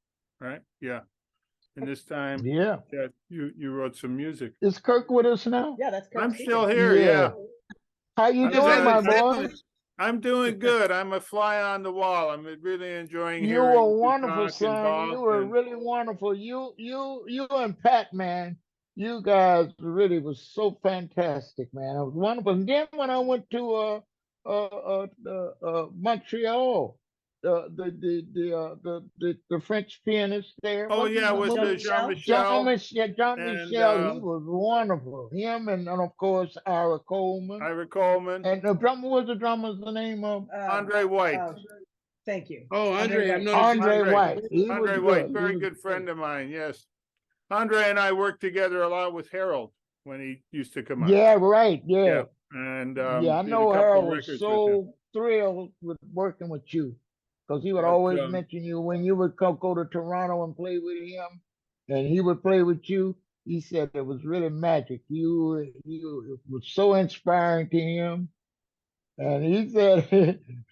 right? Yeah. And this time, Yeah. yeah, you wrote some music. Is Kirk with us now? Yeah, that's Kirk I'm speaking. still here. Yeah. How you I'm He's doing, having my a boy? family. I'm doing good. I'm a fly on the wall. I'm really enjoying You hearing were you wonderful, talk and son. You Bob. were And really wonderful. You and Pat, man. You guys really was so fantastic, man. It was wonderful. And then when I went to Montreal, the French pianist there, oh what's his yeah, with name? the Jean-Michel? Jean-Michel Jean and Michel, he was wonderful. Him and of course Ira Coleman. Ira Coleman, And the drummer was the drummer's the name of Andre White. Thank you. Oh, Andre, I've White. noticed him. Andre White. He was Andre good. White, He very was good friend of mine. Yes, Andre and I worked together a lot with Harold when he used to come up. Yeah, right. Yeah, Yeah. and Yeah, I did a know couple Harold of was records with him. so thrilled with working with you because he would But, always mention you when you would go to Toronto and play with him, and he would play with you. He said it was really magic. You it was so inspiring to him, and he said,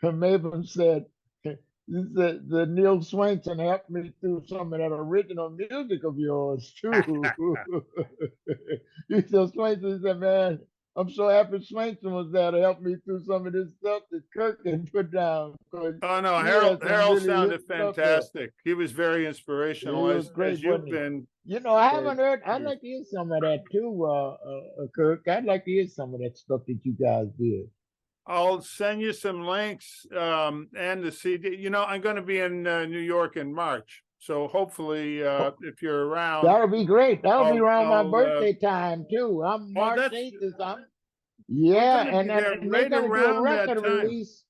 Maven said, he said the Neil Swainson helped me through some of that original music of yours too. He said, Swainson said, man, I'm so happy Swainson was there to help me through some of this stuff that Kirk had put down. 'Cause Oh no, he had some Harold really sounded hit stuff there. fantastic. He was very He inspirational, was as great, you've wasn't he? been You know, I for haven't heard. I'd years. like to hear some of that too, Kirk. I'd like to hear some of that stuff that you guys did. I'll send you some links and the CD. You know, I'm going to be in New York in March, so hopefully, if you're around, That'll be great. That'll be around my I'll birthday time too. I'm oh, March that's 8th is we're yeah, going to be there and they're right gonna do a around that record time. release.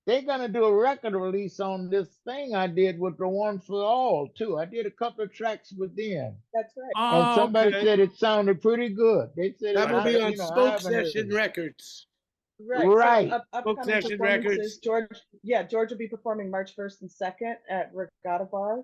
They're gonna do a record release on this thing I did with the One for All too. I did a couple of tracks with them, That's right. and Oh, somebody okay. said it sounded pretty good. They said That it, will be on I Spoke haven't heard Session it. Records. Right. Right. So Spoke upcoming Session performances, Records. George will be performing March 1st and 2nd at Regatta Bar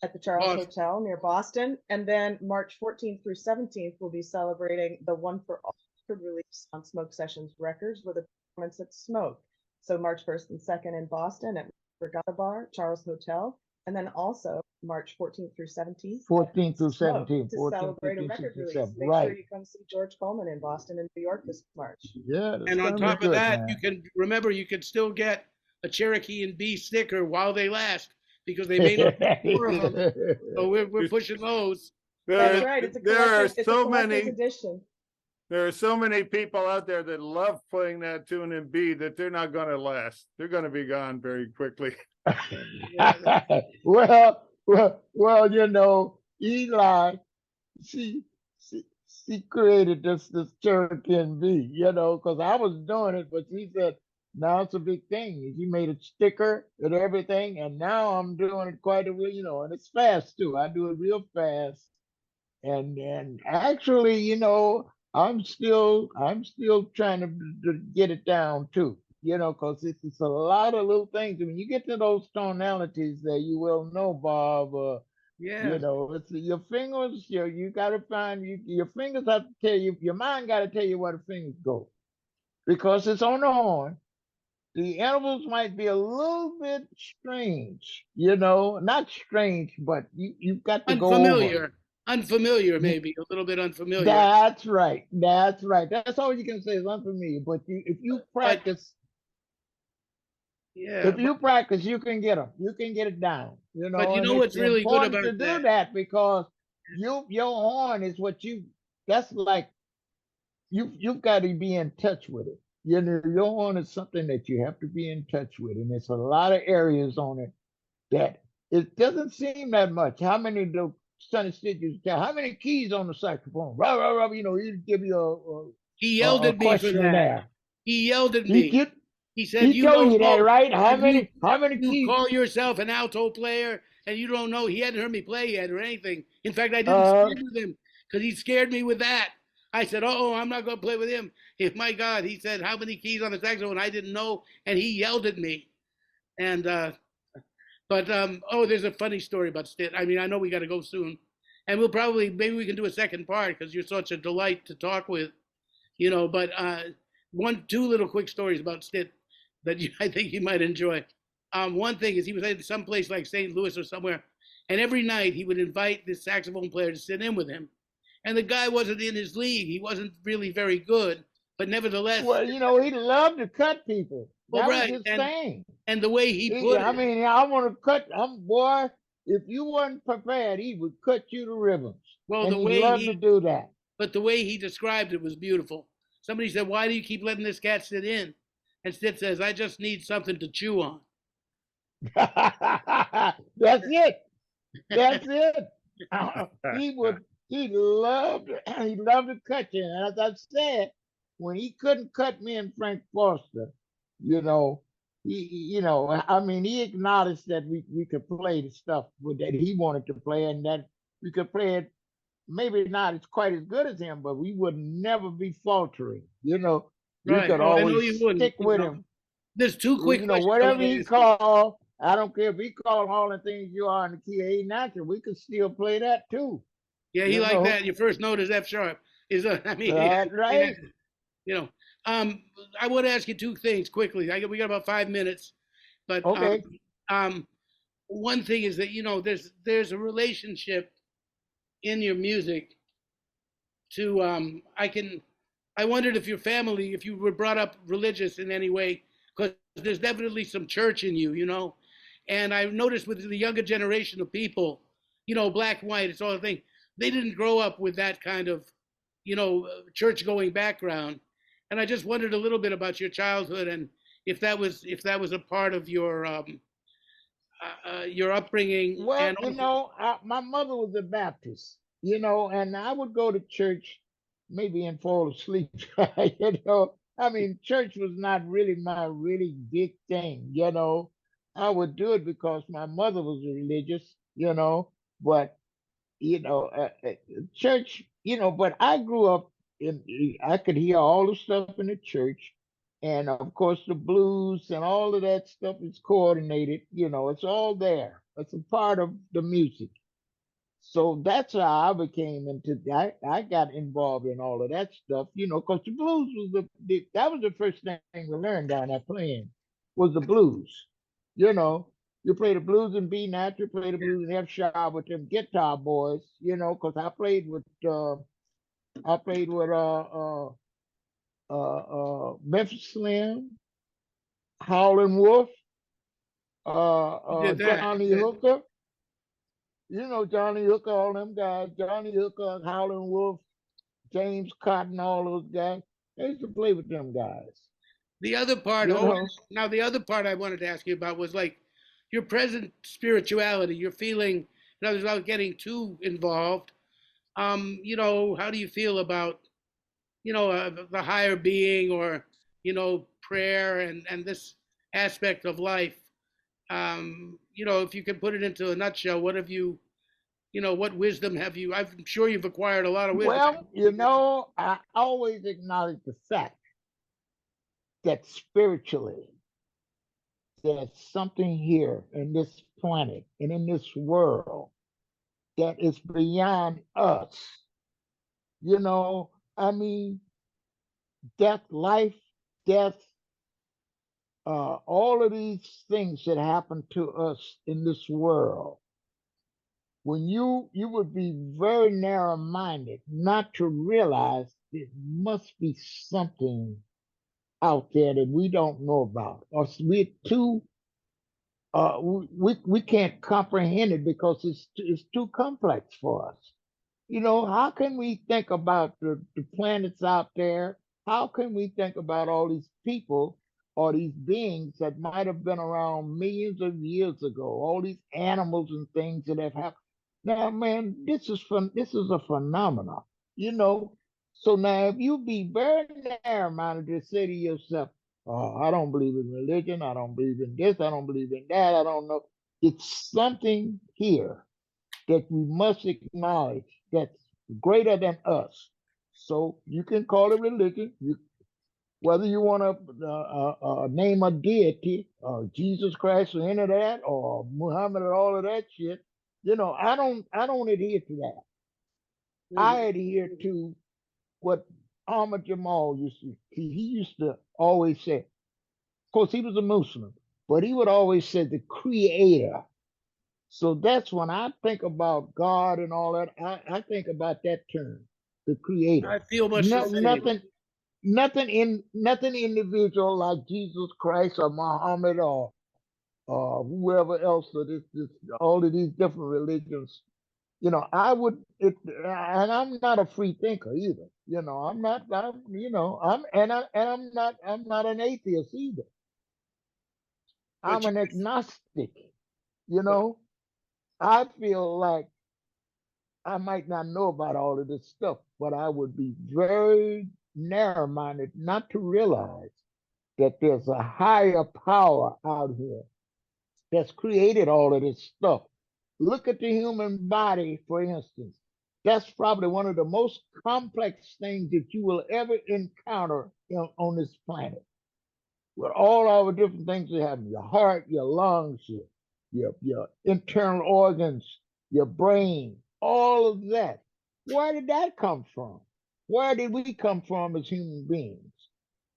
at the Charles Boston. Hotel near Boston. And then March 14th through 17th, we'll be celebrating the One for All record release on Smoke Sessions Records with a performance at Smoke. So March 1st and 2nd in Boston at Regatta Bar, Charles Hotel. And then also March 14th through 17th. 14th through Smoke 17th, to 14th, celebrate a 15th, record 16th, release. 17th. Make Right. sure you come see George Coleman in Boston and New York this March. Yeah. And on gonna be top of good, that, man. you can remember you can still get a Cherokee and B sticker while they last because they may not be more of them. So we're pushing those. That's right. It's a There are collector's, it's a so collector's many. edition. There are so many people out there that love playing that tune in B that they're not going to last. They're going to be gone very quickly. well, you know, Eli, she she created this Cherokee and B, you know, because I was doing it, but she said, now it's a big thing. She made a sticker and everything, and now I'm doing it quite a bit, you know, and it's fast too. I do it real fast. And actually, you know, I'm still trying to get it down too, you know, because it's a lot of little things. When you get to those tonalities that you will know, Bob, Yeah. you know, it's your fingers, you gotta find your fingers have to tell you, your mind gotta tell you where the fingers go. Because it's on the horn. The intervals might be a little bit strange, you know, not strange, but you've got to go over. Unfamiliar, Ye- maybe a little bit unfamiliar. That's right. That's right. That's all you can say is unfamiliar. But if you But practice, yeah, if you practice, you can get them. You can get it down. You but know, you and know it's what's really good important about to do that? that because your horn is what you. That's like you've got to be in touch with it. You know, your horn is something that you have to be in touch with, and there's a lot of areas on it that it doesn't seem that much. How many do Sonny Stitches tell? How many keys on the saxophone? Rah, rah, rah, you know, he'd give you He a, yelled a at me for that. questionnaire. He yelled at He me. get He said, he "You told you don't that, know right? How if you many you keys? call yourself an alto player and you don't know." He hadn't heard me play yet or anything. In fact, I didn't Uh, stand with him because he scared me with that. I said, "Oh, I'm not going to play with him." My God, he said, "How many keys on the saxophone?" I didn't know, and he yelled at me. And but oh, there's a funny story about Stitt. I mean, I know we got to go soon. and maybe we can do a second part because you're such a delight to talk with, But two little quick stories about Stitt that I think you might enjoy. One thing is he was at some place like St. Louis or somewhere, and every night he would invite this saxophone player to sit in with him, and the guy wasn't in his league. He wasn't really very good, but nevertheless, Well, he loved to cut people. well, That was right, his thing. and the way he put I it, mean, I want to cut. Boy, if you wasn't prepared, he would cut you to ribbons. well, And the he way loved to he, do that. but the way he described it was beautiful. Somebody said, "Why do you keep letting this cat sit in?" And Stitt says, "I just need something to chew on." That's it. That's it. He loved to cut you. And as I said, when he couldn't cut me and Frank Foster, I mean, he acknowledged that we could play the stuff that he wanted to play, and that we could play it maybe not as quite as good as him, but we would never be faltering. We Right. could Oh, I know you always wouldn't. stick with him. There's two quick questions I Whatever wanna he ask you. called, I don't care if he called all the things you are in the key of A natural, we could still play that too. Yeah, he You liked know? that. Your first note is F sharp. I mean, Right? I want to ask you two things quickly. We got about 5 minutes, but Okay. one thing is that there's a relationship in your music to I wondered if if you were brought up religious in any way, because there's definitely some church in you, and I noticed with the younger generation of people, black, white, it's all the thing. They didn't grow up with that kind of, church going background, and I just wondered a little bit about your childhood and if that was a part of your upbringing. Well, And also, my mother was a Baptist, and I would go to church maybe and fall asleep. I mean, church was not really my really big thing. I would do it because my mother was religious, but you know, uh, uh, church, but I grew up I could hear all the stuff in the church. And of course, the blues and all of that stuff is coordinated, it's all there. It's a part of the music. So that's how I became I got involved in all of that stuff, because the blues was that was the first thing we learned down there playing was the blues. You know, you play the blues in B natural, play the blues in F sharp with them guitar boys, because I played with Memphis Slim, Howlin' Wolf, you did that. Johnny Hooker. Johnny Hooker, all them guys, Johnny Hooker, Howlin' Wolf, James Cotton, all those guys. I used to play with them guys. The other part, You know, now the other part I wanted to ask you about was like your present spirituality, your feeling, without getting too involved. How do you feel about, the higher being or, prayer and this aspect of life? If you could put it into a nutshell, what wisdom have you? I'm sure you've acquired a lot of wisdom. well, I always acknowledge the fact that spiritually there's something here in this planet and in this world that is beyond us. I mean, life, death, all of these things that happen to us in this world, when you would be very narrow minded not to realize there must be something out there that we don't know about, or we're too we can't comprehend it because it's too complex for us. How can we think about the planets out there? How can we think about all these people or these beings that might have been around millions of years ago? All these animals and things that have happened. Now, man, this is a phenomenon, you know. So now, if you be very narrow-minded to say to yourself, "Oh, I don't believe in religion. I don't believe in this. I don't believe in that. I don't know." It's something here that we must acknowledge that's greater than us. So you can call it religion. Whether you want to name a deity, Jesus Christ or any of that, or Muhammad or all of that shit, I don't adhere to that. I adhere to what Ahmad Jamal used to. He used to always say. Of course, he was a Muslim, but he would always say the Creator. So that's when I think about God and all that. I think about that term, the Creator. I feel much the No, same. nothing individual like Jesus Christ or Muhammad or whoever else. Or this all of these different religions. I would. And I'm not a free thinker either. I'm not. I'm. I'm not an atheist either. But I'm you, an agnostic. You know, I feel like I might not know about all of this stuff, but I would be very narrow minded not to realize that there's a higher power out here that's created all of this stuff. Look at the human body, for instance. That's probably one of the most complex things that you will ever encounter on this planet. With all our different things you have, your heart, your lungs, your internal organs, your brain, all of that. Where did that come from? Where did we come from as human beings?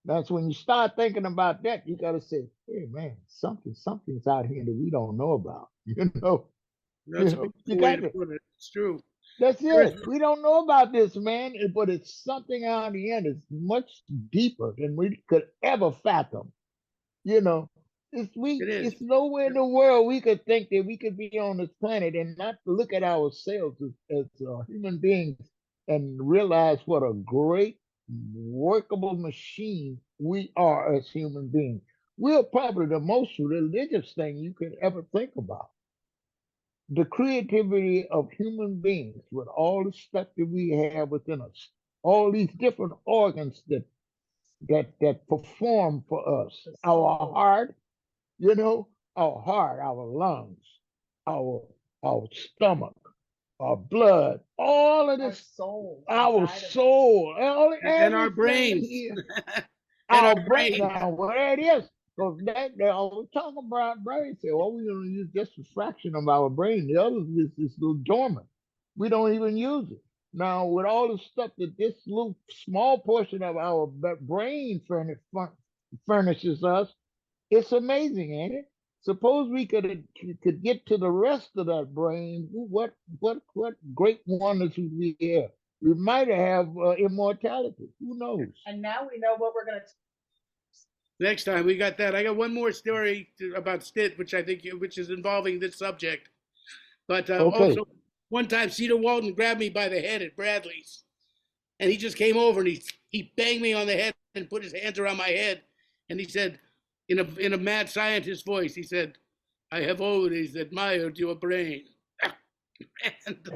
That's when you start thinking about that, you got to say, hey man, something's out here that we don't know about. that's a You beautiful way got to to. put it. It's true. That's There is, it. We don't know about this, man, but it's something out here that's much deeper than we could ever fathom. You know, it is. it's nowhere in the world we could think that we could be on this planet and not look at ourselves as human beings and realize what a great workable machine we are as human beings. We're probably the most religious thing you could ever think about. The creativity of human beings with all the stuff that we have within us, all these different organs that perform for us. The Our soul. heart, our heart, our lungs, our our stomach, our blood, all of Our this, soul our inside of us. soul, And our everything brains. here, And our our brain. brains. Now, where it is, because they always talk about brain. Say, well, we're going to use just a fraction of our brain. The other is little dormant. We don't even use it. Now, with all the stuff that this little small portion of our brain furnishes us, it's amazing, ain't it? Suppose we could get to the rest of that brain. What great wonders would we have? We might have immortality. Who knows? And now we know what we're going to. Next time we got that. I got one more story about Stitt, which I think which is involving this subject. But Okay. also, one time Cedar Walton grabbed me by the head at Bradley's, and he just came over and he banged me on the head and put his hands around my head, and he said, in a mad scientist voice, he said, "I have always admired your brain." And,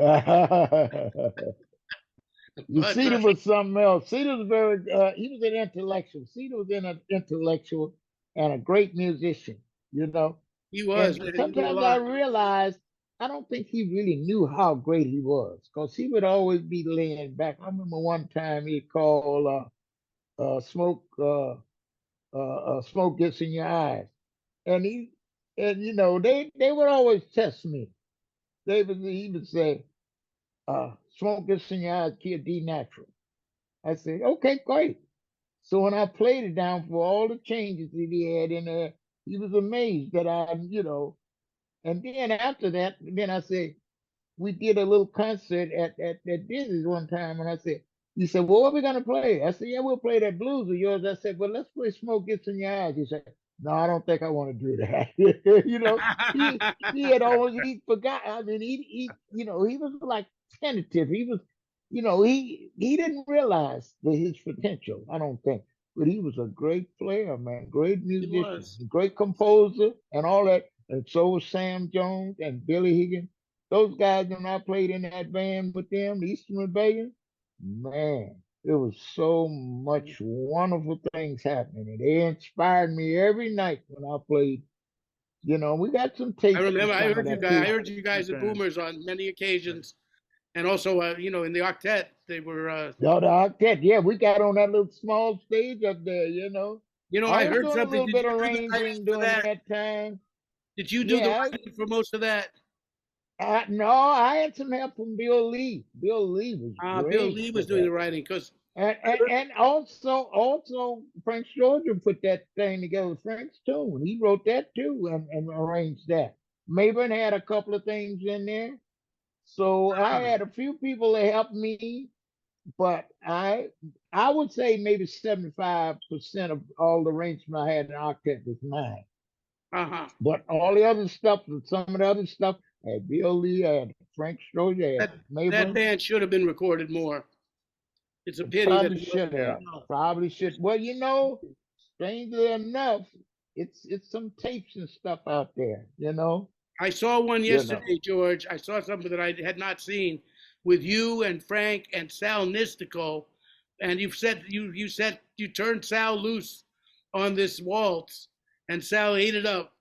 You but Cedar was something else. Cedar was he was an intellectual. Cedar was an intellectual and a great musician, you know. he was, And man, he did a sometimes I lot. realized I don't think he really knew how great he was because he would always be laying back. I remember one time he called smoke smoke gets in your eyes. And they would always test me. He would say, smoke gets in your eyes, kid, D natural. I said, okay, great. So when I played it down for all the changes that he had in there, he was amazed that and then after that, then I said, we did a little concert at Disney's one time, and I said, he said, well, what are we gonna play? I said, yeah, we'll play that blues of yours. I said, well, let's play Smoke Gets in Your Eyes. He said, no, I don't think I want to do that. He had always he forgot. I mean, he was like tentative. He was, he didn't realize his potential. I don't think, but he was a great player, man, great He musician, was. great composer, and all that. And so was Sam Jones and Billy Higgins. Those guys, when I played in that band with them, the Eastern Rebellion, man, it was so much wonderful things happening. And they inspired me every night when I played. We got some I tapes of remember. I some of heard you that guys. I too. heard you guys at Okay. Boomers on many occasions, and also, in the octet, they were. No, the octet, yeah, we got on that little small stage up there, I I was heard doing a something. little Did bit you of do the writing arranging for during that? that time. Did you do the Yeah, writing for most of that? No, I had some help from Bill Lee. Bill Lee was Bill great Lee for was doing that. the writing because And also Frank Georgia put that thing together. Frank's tune. He wrote that too and arranged that. Maven had a couple of things in there. So I had a few people that helped me, but I would say maybe 75% of all the arrangement I had in octet was mine. uh-huh. But all the other stuff, some of the other stuff, I had Bill Lee, I had Frank Georgia, I had That Maven. band should have been recorded more. It's a pity that Probably it wasn't should have. done. Probably should. Well, strangely enough, it's some tapes and stuff out there. I saw one You know. yesterday, George. I saw something that I had not seen with you and Frank and Sal Nistico, and you turned Sal loose on this waltz, and Sal ate it up.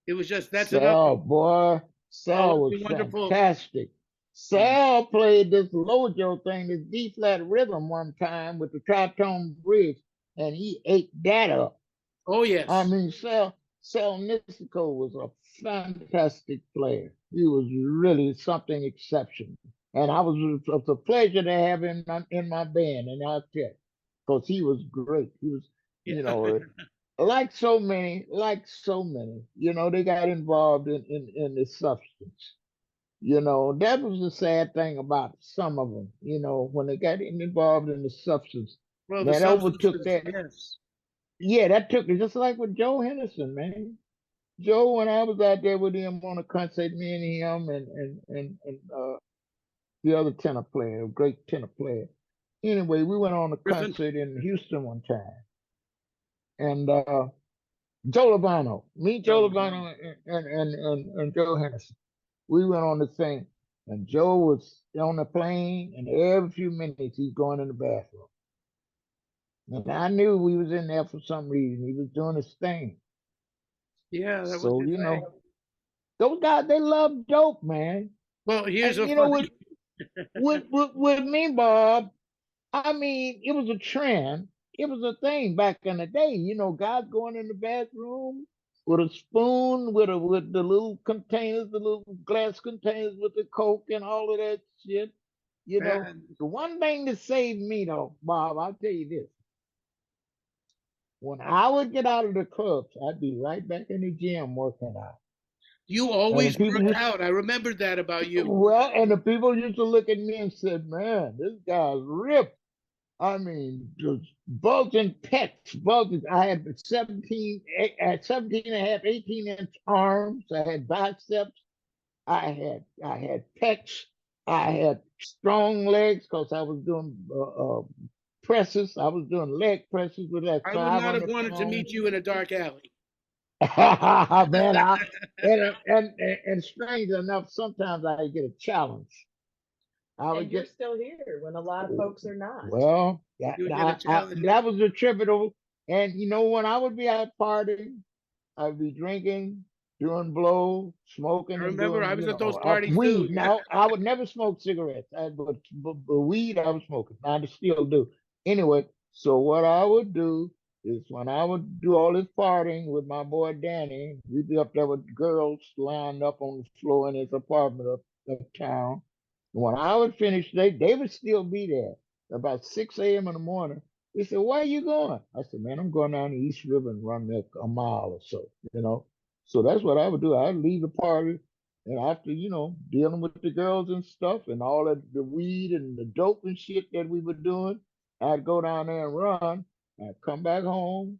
It was just that's another. Sal, boy, Oh, Sal was it's wonderful. fantastic. Sal played this Lojo thing, this D flat rhythm one time with the tritone bridge, and he ate that up. Oh yes. I mean, Sal Nistico was a fantastic player. He was really something exceptional. And it was a pleasure to have him in my band, and I'll tell you, because he was great. He was, you know, like so many, they got involved in the substance. That was the sad thing about some of them, when they got involved in the substance, Well, the that overtook substances, that. yes. Yeah, that took it, just like with Joe Henderson, man. Joe, when I was out there with him on a concert, me and him and the other tenor player, a great tenor player. Anyway, we went on a Griffin. concert in Houston one time, and Joe Lovano, me, Joe Lovano, and Joe Henderson. We went on the thing, and Joe was on the plane, and every few minutes he's going in the bathroom. And I knew we was in there for some reason. He was doing his thing. Yeah, that was So, his thing. those guys, they love dope, man. Well, here's And a funny. with me, Bob, I mean, it was a trend. It was a thing back in the day. Guys going in the bathroom with a spoon, with the little containers, the little glass containers with the Coke and all of that shit. Man, The one thing that saved me though, Bob, I'll tell you this. When I would get out of the clubs, I'd be right back in the gym working out. you And the always people worked used, out. I remembered that about you. well, and the people used to look at me and said, "Man, this guy's ripped." I mean, just bulging pecs, bulging. I had 17 and a half, 18-inch arms. I had biceps. I had pecs. I had strong legs because I was doing presses. I was doing leg presses with that I would not have 500 wanted to pounds. meet you in a dark alley. Man, and strange enough, sometimes I get a challenge. I would And you're get still here when a lot of folks are not. well. You would get a challenge. That was attributable. And when I would be out partying, I'd be drinking, doing blow, smoking, I and remember doing I was at those parties weed. too. Now I would never smoke cigarettes, but weed I was smoking. I still do. Anyway, so what I would do is when I would do all this partying with my boy Danny, we'd be up there with girls lined up on the floor in his apartment uptown. When I would finish, they would still be there about 6 a.m. in the morning. They said, "Where are you going?" I said, "Man, I'm going down the East River and run there a mile or so." So that's what I would do. I'd leave the party, and after, dealing with the girls and stuff and all of the weed and the dope and shit that we were doing, I'd go down there and run. I'd come back home,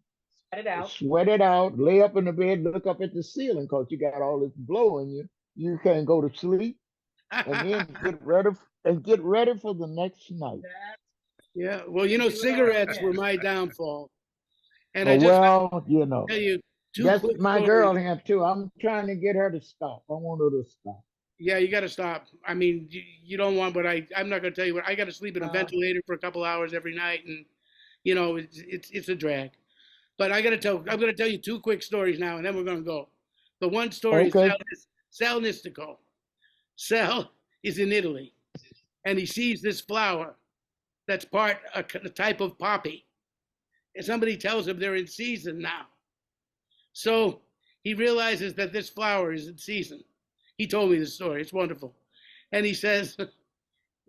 Spread it out. sweat it out, lay up in the bed, look up at the ceiling because you got all this blow in you. You can't go to sleep, and then get ready for the next night. Yeah, well, Do it all cigarettes were again. my downfall, and I just Well, tell you two that's quick my stories. girl here too. I'm trying to get her to stop. I want her to stop. Yeah, you got to stop. I mean, you don't want, but I'm not going to tell you what. I got to sleep in a ventilator for a couple hours every night, and it's a drag. But I'm going to tell you two quick stories now, and then we're going to go. The one story Okay. is Sal Nistico. Sal is in Italy, and he sees this flower that's a type of poppy, and somebody tells him they're in season now. So he realizes that this flower is in season. He told me the story. It's wonderful. And he says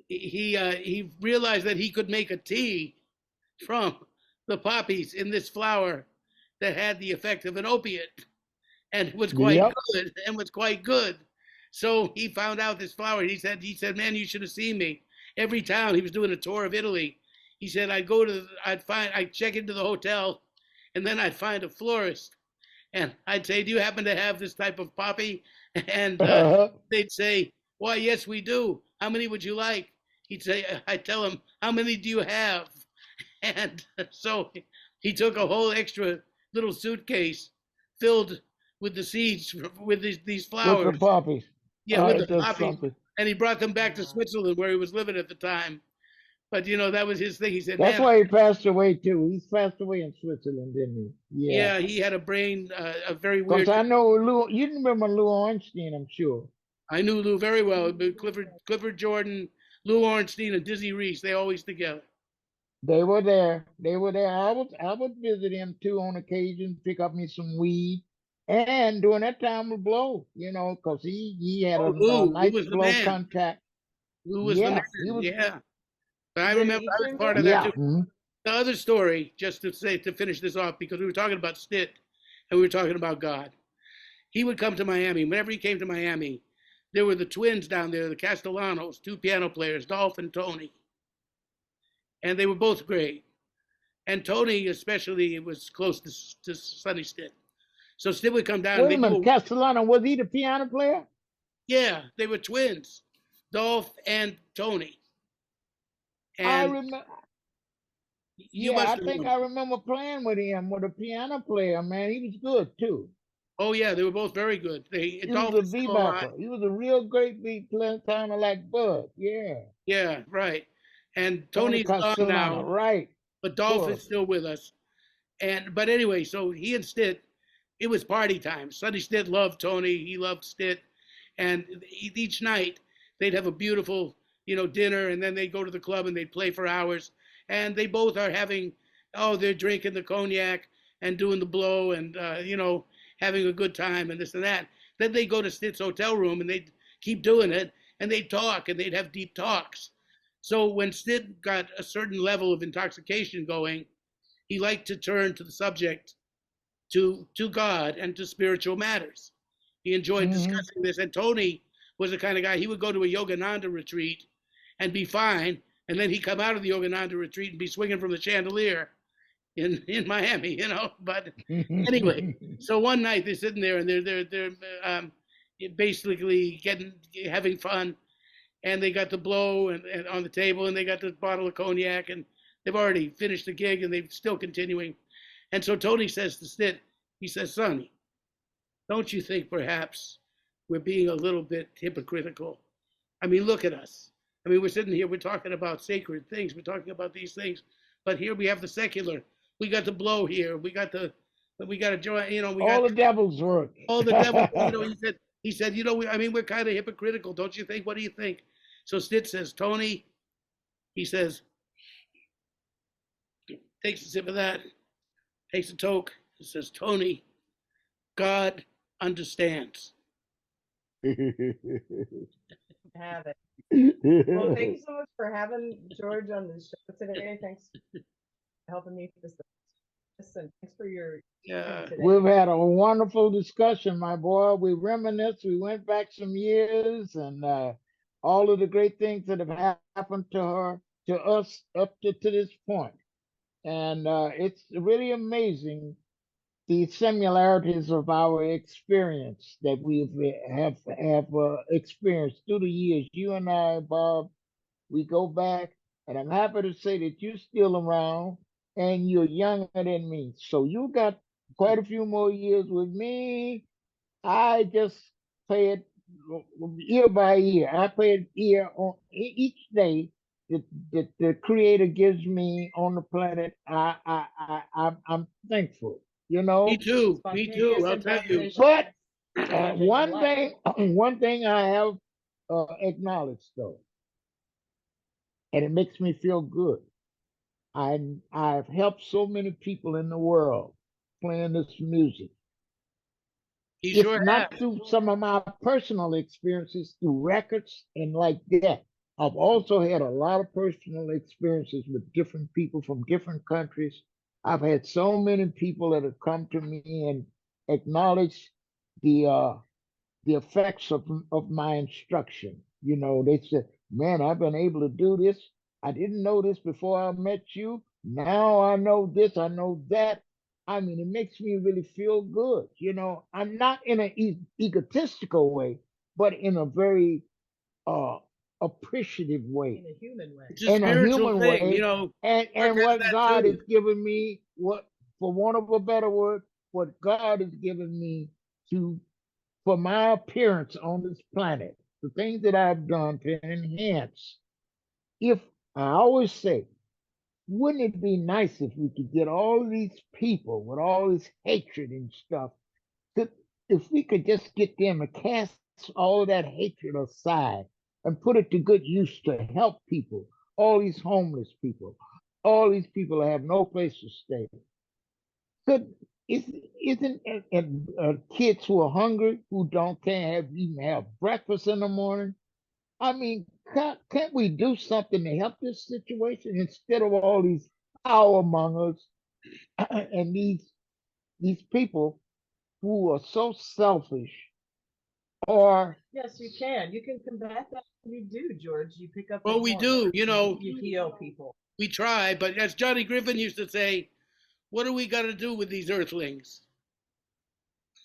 he realized that he could make a tea from the poppies in this flower that had the effect of an opiate and was quite Yep. good and was quite good. So he found out this flower. He said, man, you should have seen me. Every town, he was doing a tour of Italy. He said, I'd check into the hotel, and then I'd find a florist, and I'd say, do you happen to have this type of poppy? And they'd say, why, yes, we do. How many would you like? I'd tell him, how many do you have? And so he took a whole extra little suitcase filled with the seeds with these flowers. With the poppies. Yeah, with the That's poppies. something. And he brought them back to Switzerland where he was living at the time. But that was his thing. He said, That's man, why he passed away too. He passed away in Switzerland, didn't he? yeah, he had a brain, a very weird. Because I know Lou. You remember Lou Ornstein, I'm sure. I knew Lou very well. Clifford Jordan, Lou Ornstein, and Dizzy Reese, they always together. They were there. They were there. I would visit him too on occasion, pick up me some weed, and during that time would blow. Because he had a Lou nice was the blow man. contact. Lou was the Yeah, man. he was. Yeah. But I remember I was part of that Yeah. too. The other story, just to finish this off, because we were talking about Stitt and we were talking about God. He would come to Miami. Whenever he came to Miami, there were the twins down there, the Castellanos, two piano players, Dolph and Tony. And they were both great. And Tony, especially, was close to Sonny Stitt. So Stitt would come down. Wait a minute, Castellano, was he the piano player? Yeah, they were twins, Dolph and Tony. And I remember. I think I remember playing with him with a piano player. Man, he was good too. Oh yeah, they were both very good. He was a bebopper. He was a real great beat player, kind of like Bud. Yeah. Yeah, right. And Tony's gone now, right? But Dolph is still with us. But anyway, so he and Stitt, it was party time. Sonny Stitt loved Tony. He loved Stitt, and each night they'd have a beautiful, dinner, and then they'd go to the club and they'd play for hours. And they both are they're drinking the cognac and doing the blow and having a good time and this and that. Then they go to Stitt's hotel room and they'd keep doing it and they'd talk and they'd have deep talks. So when Stitt got a certain level of intoxication going, he liked to turn to the subject to God and to spiritual matters. He enjoyed discussing this. And Tony was the kind of guy, he would go to a Yogananda retreat and be fine. And then he'd come out of the Yogananda retreat and be swinging from the chandelier in Miami, But anyway, so one night they're sitting there and they're basically having fun, and they got the blow and on the table, and they got the bottle of cognac, and they've already finished the gig and they're still continuing. And so Tony says to Stitt, he says, Sonny, don't you think perhaps we're being a little bit hypocritical? I mean, look at us. I mean, we're sitting here, we're talking about sacred things, we're talking about these things, but here we have the secular. We got the blow here. We got to join. All the devil's work. All the devil. He said, we're kind of hypocritical, don't you think? What do you think? So Stitt says, Tony, he says, takes a sip of that, takes a toke. He says, Tony, God understands. Have it. Well, thank you so much for having George on the show today. Thanks for helping me with this, and thanks for your Yeah. We've had a wonderful discussion, my boy. We reminisced. We went back some years, and all of the great things that have happened to us up to this point. And it's really amazing the similarities of our experience that we have experienced through the years. You and I, Bob, we go back, and I'm happy to say that you're still around and you're younger than me. So you got quite a few more years with me. I just play it year by year. I play it year on each day that the Creator gives me on the planet. I'm thankful. Me too. I'll tell you. But one thing I have acknowledged though, and it makes me feel good. I've helped so many people in the world playing this music, He If sure has. not through some of my personal experiences, through records and like that. I've also had a lot of personal experiences with different people from different countries. I've had so many people that have come to me and acknowledged the uh the effects of my instruction. You know, they said, "Man, I've been able to do this. I didn't know this before I met you. Now I know this, I know that." I mean, it makes me really feel good. You know, I'm not in an egotistical way, but in a very uh appreciative way, in a human way. It's a in a spiritual human thing, you way, know. Kirk and has what that God has too. given me, what, for want of a better word, what God has given me to, for my appearance on this planet, the things that I've done to enhance. If I always say, wouldn't it be nice if we could get all of these people with all this hatred and stuff, that if we could just get them to cast all of that hatred aside and put it to good use to help people, all these homeless people, all these people that have no place to stay. Could is isn't kids who are hungry, who don't can't have even have breakfast in the morning? I mean, can't we do something to help this situation instead of all these power mongers and these people who are so selfish? Or Yes, you can. You can combat that. You do, George. You pick up the Well, we horn. do, you know, You heal people. we try, but as Johnny Griffin used to say, what do we got to do with these earthlings?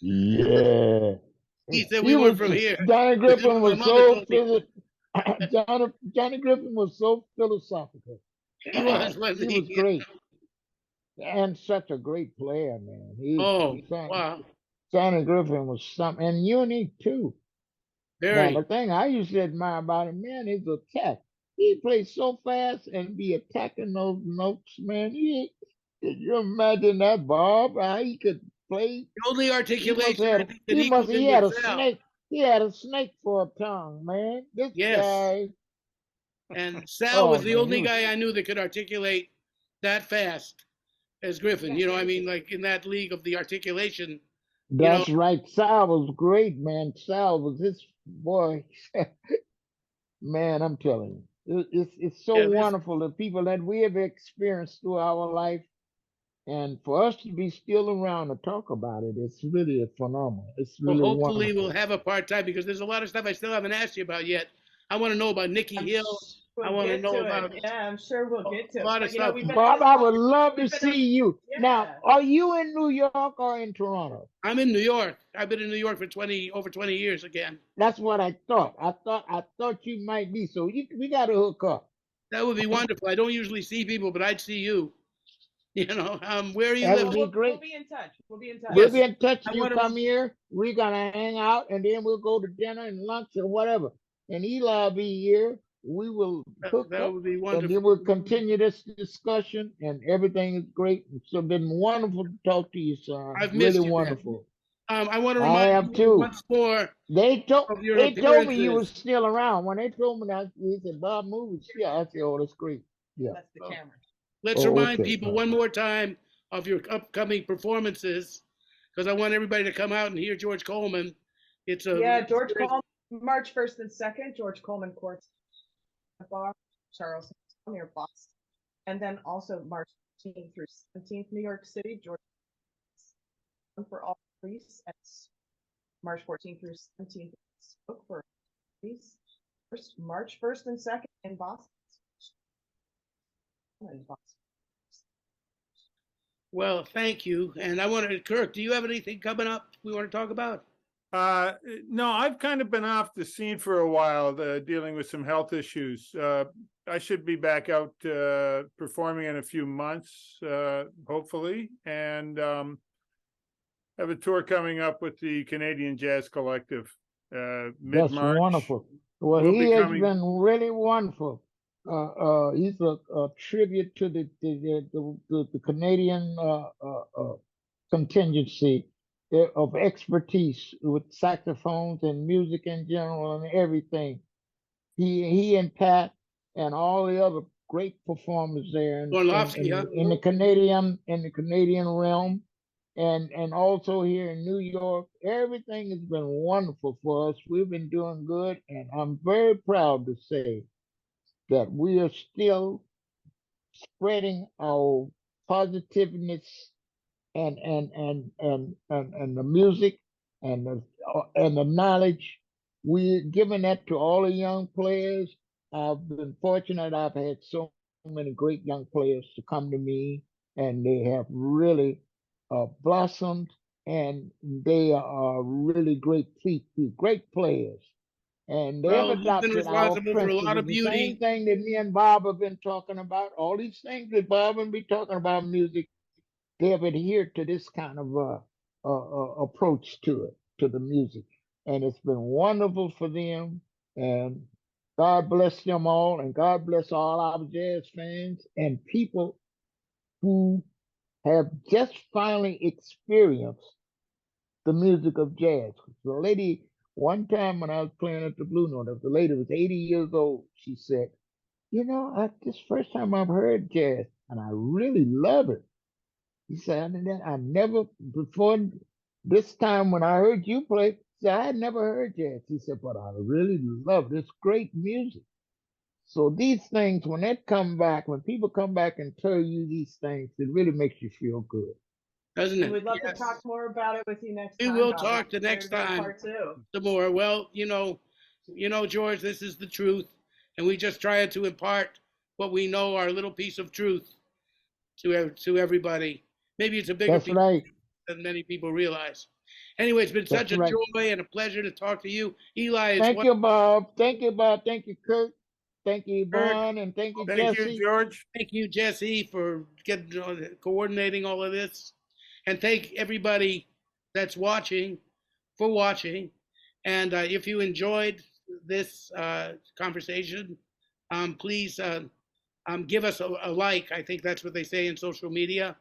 yeah, He said we he weren't was from here. Johnny This is Griffin what my was mother so told me. Johnny Griffin was so philosophical. He was, wasn't He he? was great and such a great player, man. Oh, wow. Johnny Griffin was something, and unique too. Now the Very. thing I used to admire about him, man, is attack. He plays so fast and be attacking those notes, man. Could you imagine that, Bob? How he could play? The only He must articulation have I had. think that He must. equaled He him had was a Sal. snake. He had a snake for a tongue, man. This Yes. guy. And Sal Oh was the man, he only was. guy I knew that could articulate that fast as Griffin. You know, I mean, like in that league of the articulation, you know, That's right. Sal was great, man. Sal was this boy. Man, I'm telling you, it's so yeah, this wonderful the people that we have experienced through our life. And for us to be still around to talk about it, it's really phenomenal. It's well, really hopefully we'll wonderful. have a part time because there's a lot of stuff I still haven't asked you about yet. I want to know about Nikki Hill. I We'll want to get know to it. about Yeah, I'm sure we'll get to a it. lot of But you know, stuff. we've been on Bob, this I call. would love to We've been on. see you. Now, Yeah. are you in New York or in Toronto? I'm in New York. I've been in New York for over 20 years again. That's what I thought. I thought you might be. So we got to hook up. That would be wonderful. I don't usually see people, but I'd see you. You know, where are you That would living? be We'll great. be in touch. We'll be in touch. We'll Yes, be in touch. I You want to. come here. We're gonna hang out, and then we'll go to dinner and lunch or whatever. And Eli will be here. We will hook That up, would be and then wonderful. we'll continue this discussion. And everything is great. It's been wonderful to talk to you, son. I've Really missed you, man. wonderful. I want to I remind have you too. once more They told of your they told me you was appearances. still around. When they told me that, they said Bob moves. Yeah, I said, oh, that's great. Yeah. That's the camera. Let's Oh, remind okay. people one more time of your upcoming performances because I want everybody to come out and hear George Coleman. It's a Yeah, George Coleman, March 1st and 2nd, George Coleman Court Bar, Charles near Boston. And then also March 15th through 17th, New York City, George for all priests. And March 14th through 17th, book for priests. March 1st and 2nd in Boston. Well, thank you. And I want to, Kirk, do you have anything coming up we want to talk about? No, I've kind of been off the scene for a while, dealing with some health issues. I should be back out performing in a few months, hopefully, and have a tour coming up with the Canadian Jazz Collective That's mid-March. wonderful. Well, We'll he be has coming. been really wonderful. He's a tribute to the Canadian contingency of expertise with saxophones and music in general and everything. He and Pat and all the other great performers there Orlovsky, huh? in the Canadian realm. and also here in New York. Everything has been wonderful for us. We've been doing good, and I'm very proud to say that we are still spreading our positiveness and the music and the knowledge. We're giving that to all the young players. I've been fortunate. I've had so many great young players to come to me, and they have really blossomed, and they are really great players. And they have Well, you've been adopted our responsible for a lot principles. of The same beauty. thing that me and Bob have been talking about. All these things that Bob and be talking about music, they have adhered to this kind of approach to it, to the music. And it's been wonderful for them. And God bless them all. And God bless all our jazz fans and people who have just finally experienced the music of jazz. The lady, one time when I was playing at the Blue Note, the lady was 80 years old. She said, this first time I've heard jazz, and I really love it. He said, I never, before this time when I heard you play, he said, I had never heard jazz. He said, but I really love this great music. So these things, when they come back, when people come back and tell you these things, it really makes you feel good. Doesn't And it? we'd love to Yes. talk more about it with you next We time, will Bob. talk the We're next gonna do time part two. some more. Well, George, this is the truth, and we just try to impart what we know, our little piece of truth, to everybody. Maybe it's a bigger That's piece right. than many people realize. Anyway, it's been That's such a right. joy and a pleasure to talk to you, Eli. It's Thank you, Bob. Thank you, Bob. Thank you, Kirk. Thank you, Kirk. Yvonne. And thank you, Thank you, Jesse. George. Thank you, Jessy, for coordinating all of this, and thank everybody that's watching for watching. And if you enjoyed this conversation, please give us a like. I think that's what they say in social media.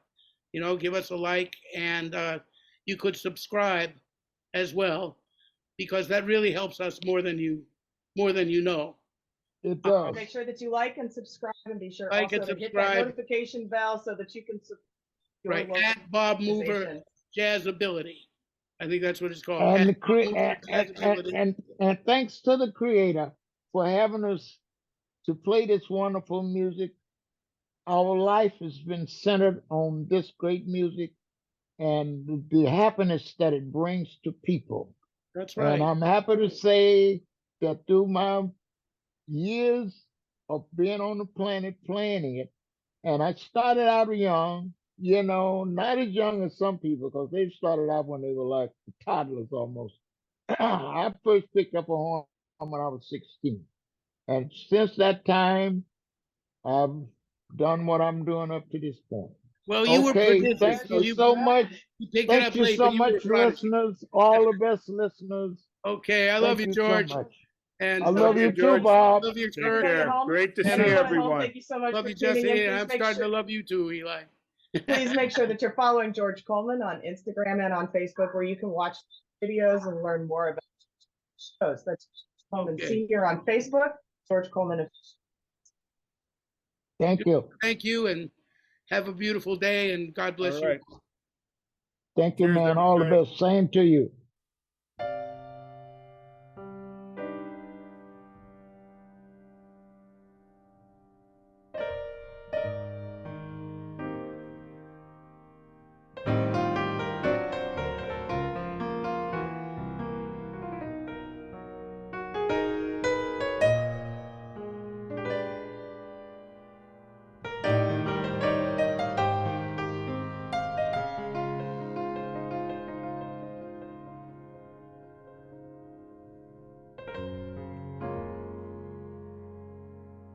Give us a like, and you could subscribe as well, because that really helps us more than you know. It does. Make sure that you like and subscribe, and be sure Like also and to hit that subscribe. notification bell so that you can support your Right, local at Bob Mover organization. Jazz Ability. I think that's what it's called. And At the Bob cre- Mover Jazz Ability. and thanks to the creator for having us to play this wonderful music. Our life has been centered on this great music and the happiness that it brings to people. That's And right. I'm happy to say that through my years of being on the planet playing it, and I started out young, not as young as some people because they started out when they were like toddlers almost. I first picked up a horn when I was 16. And since that time, I've done what I'm doing up to this point. Well, you were Okay, prodigious, thank so you so much. you picked it Thank up you late, so but you were a much, prodigy. listeners. All the best listeners. Okay, I love Thank you, you so George, much. and I love you, you too, George. Bob. love you, Take Kirk. Everybody at care. home, Great to And see love everyone at home, everyone. thank you so much Love for you, tuning in. Jessy, and Please I'm make starting sure, to love you too, Eli. please make sure that you're following George Coleman on Instagram and on Facebook, where you can watch videos and learn more about shows. That's George Coleman Okay. Senior on Facebook, George Coleman. Thank you. Thank you, and have a beautiful day, and God bless All you. right. Thank you, Cheers, man. All the everybody. best. Same to you.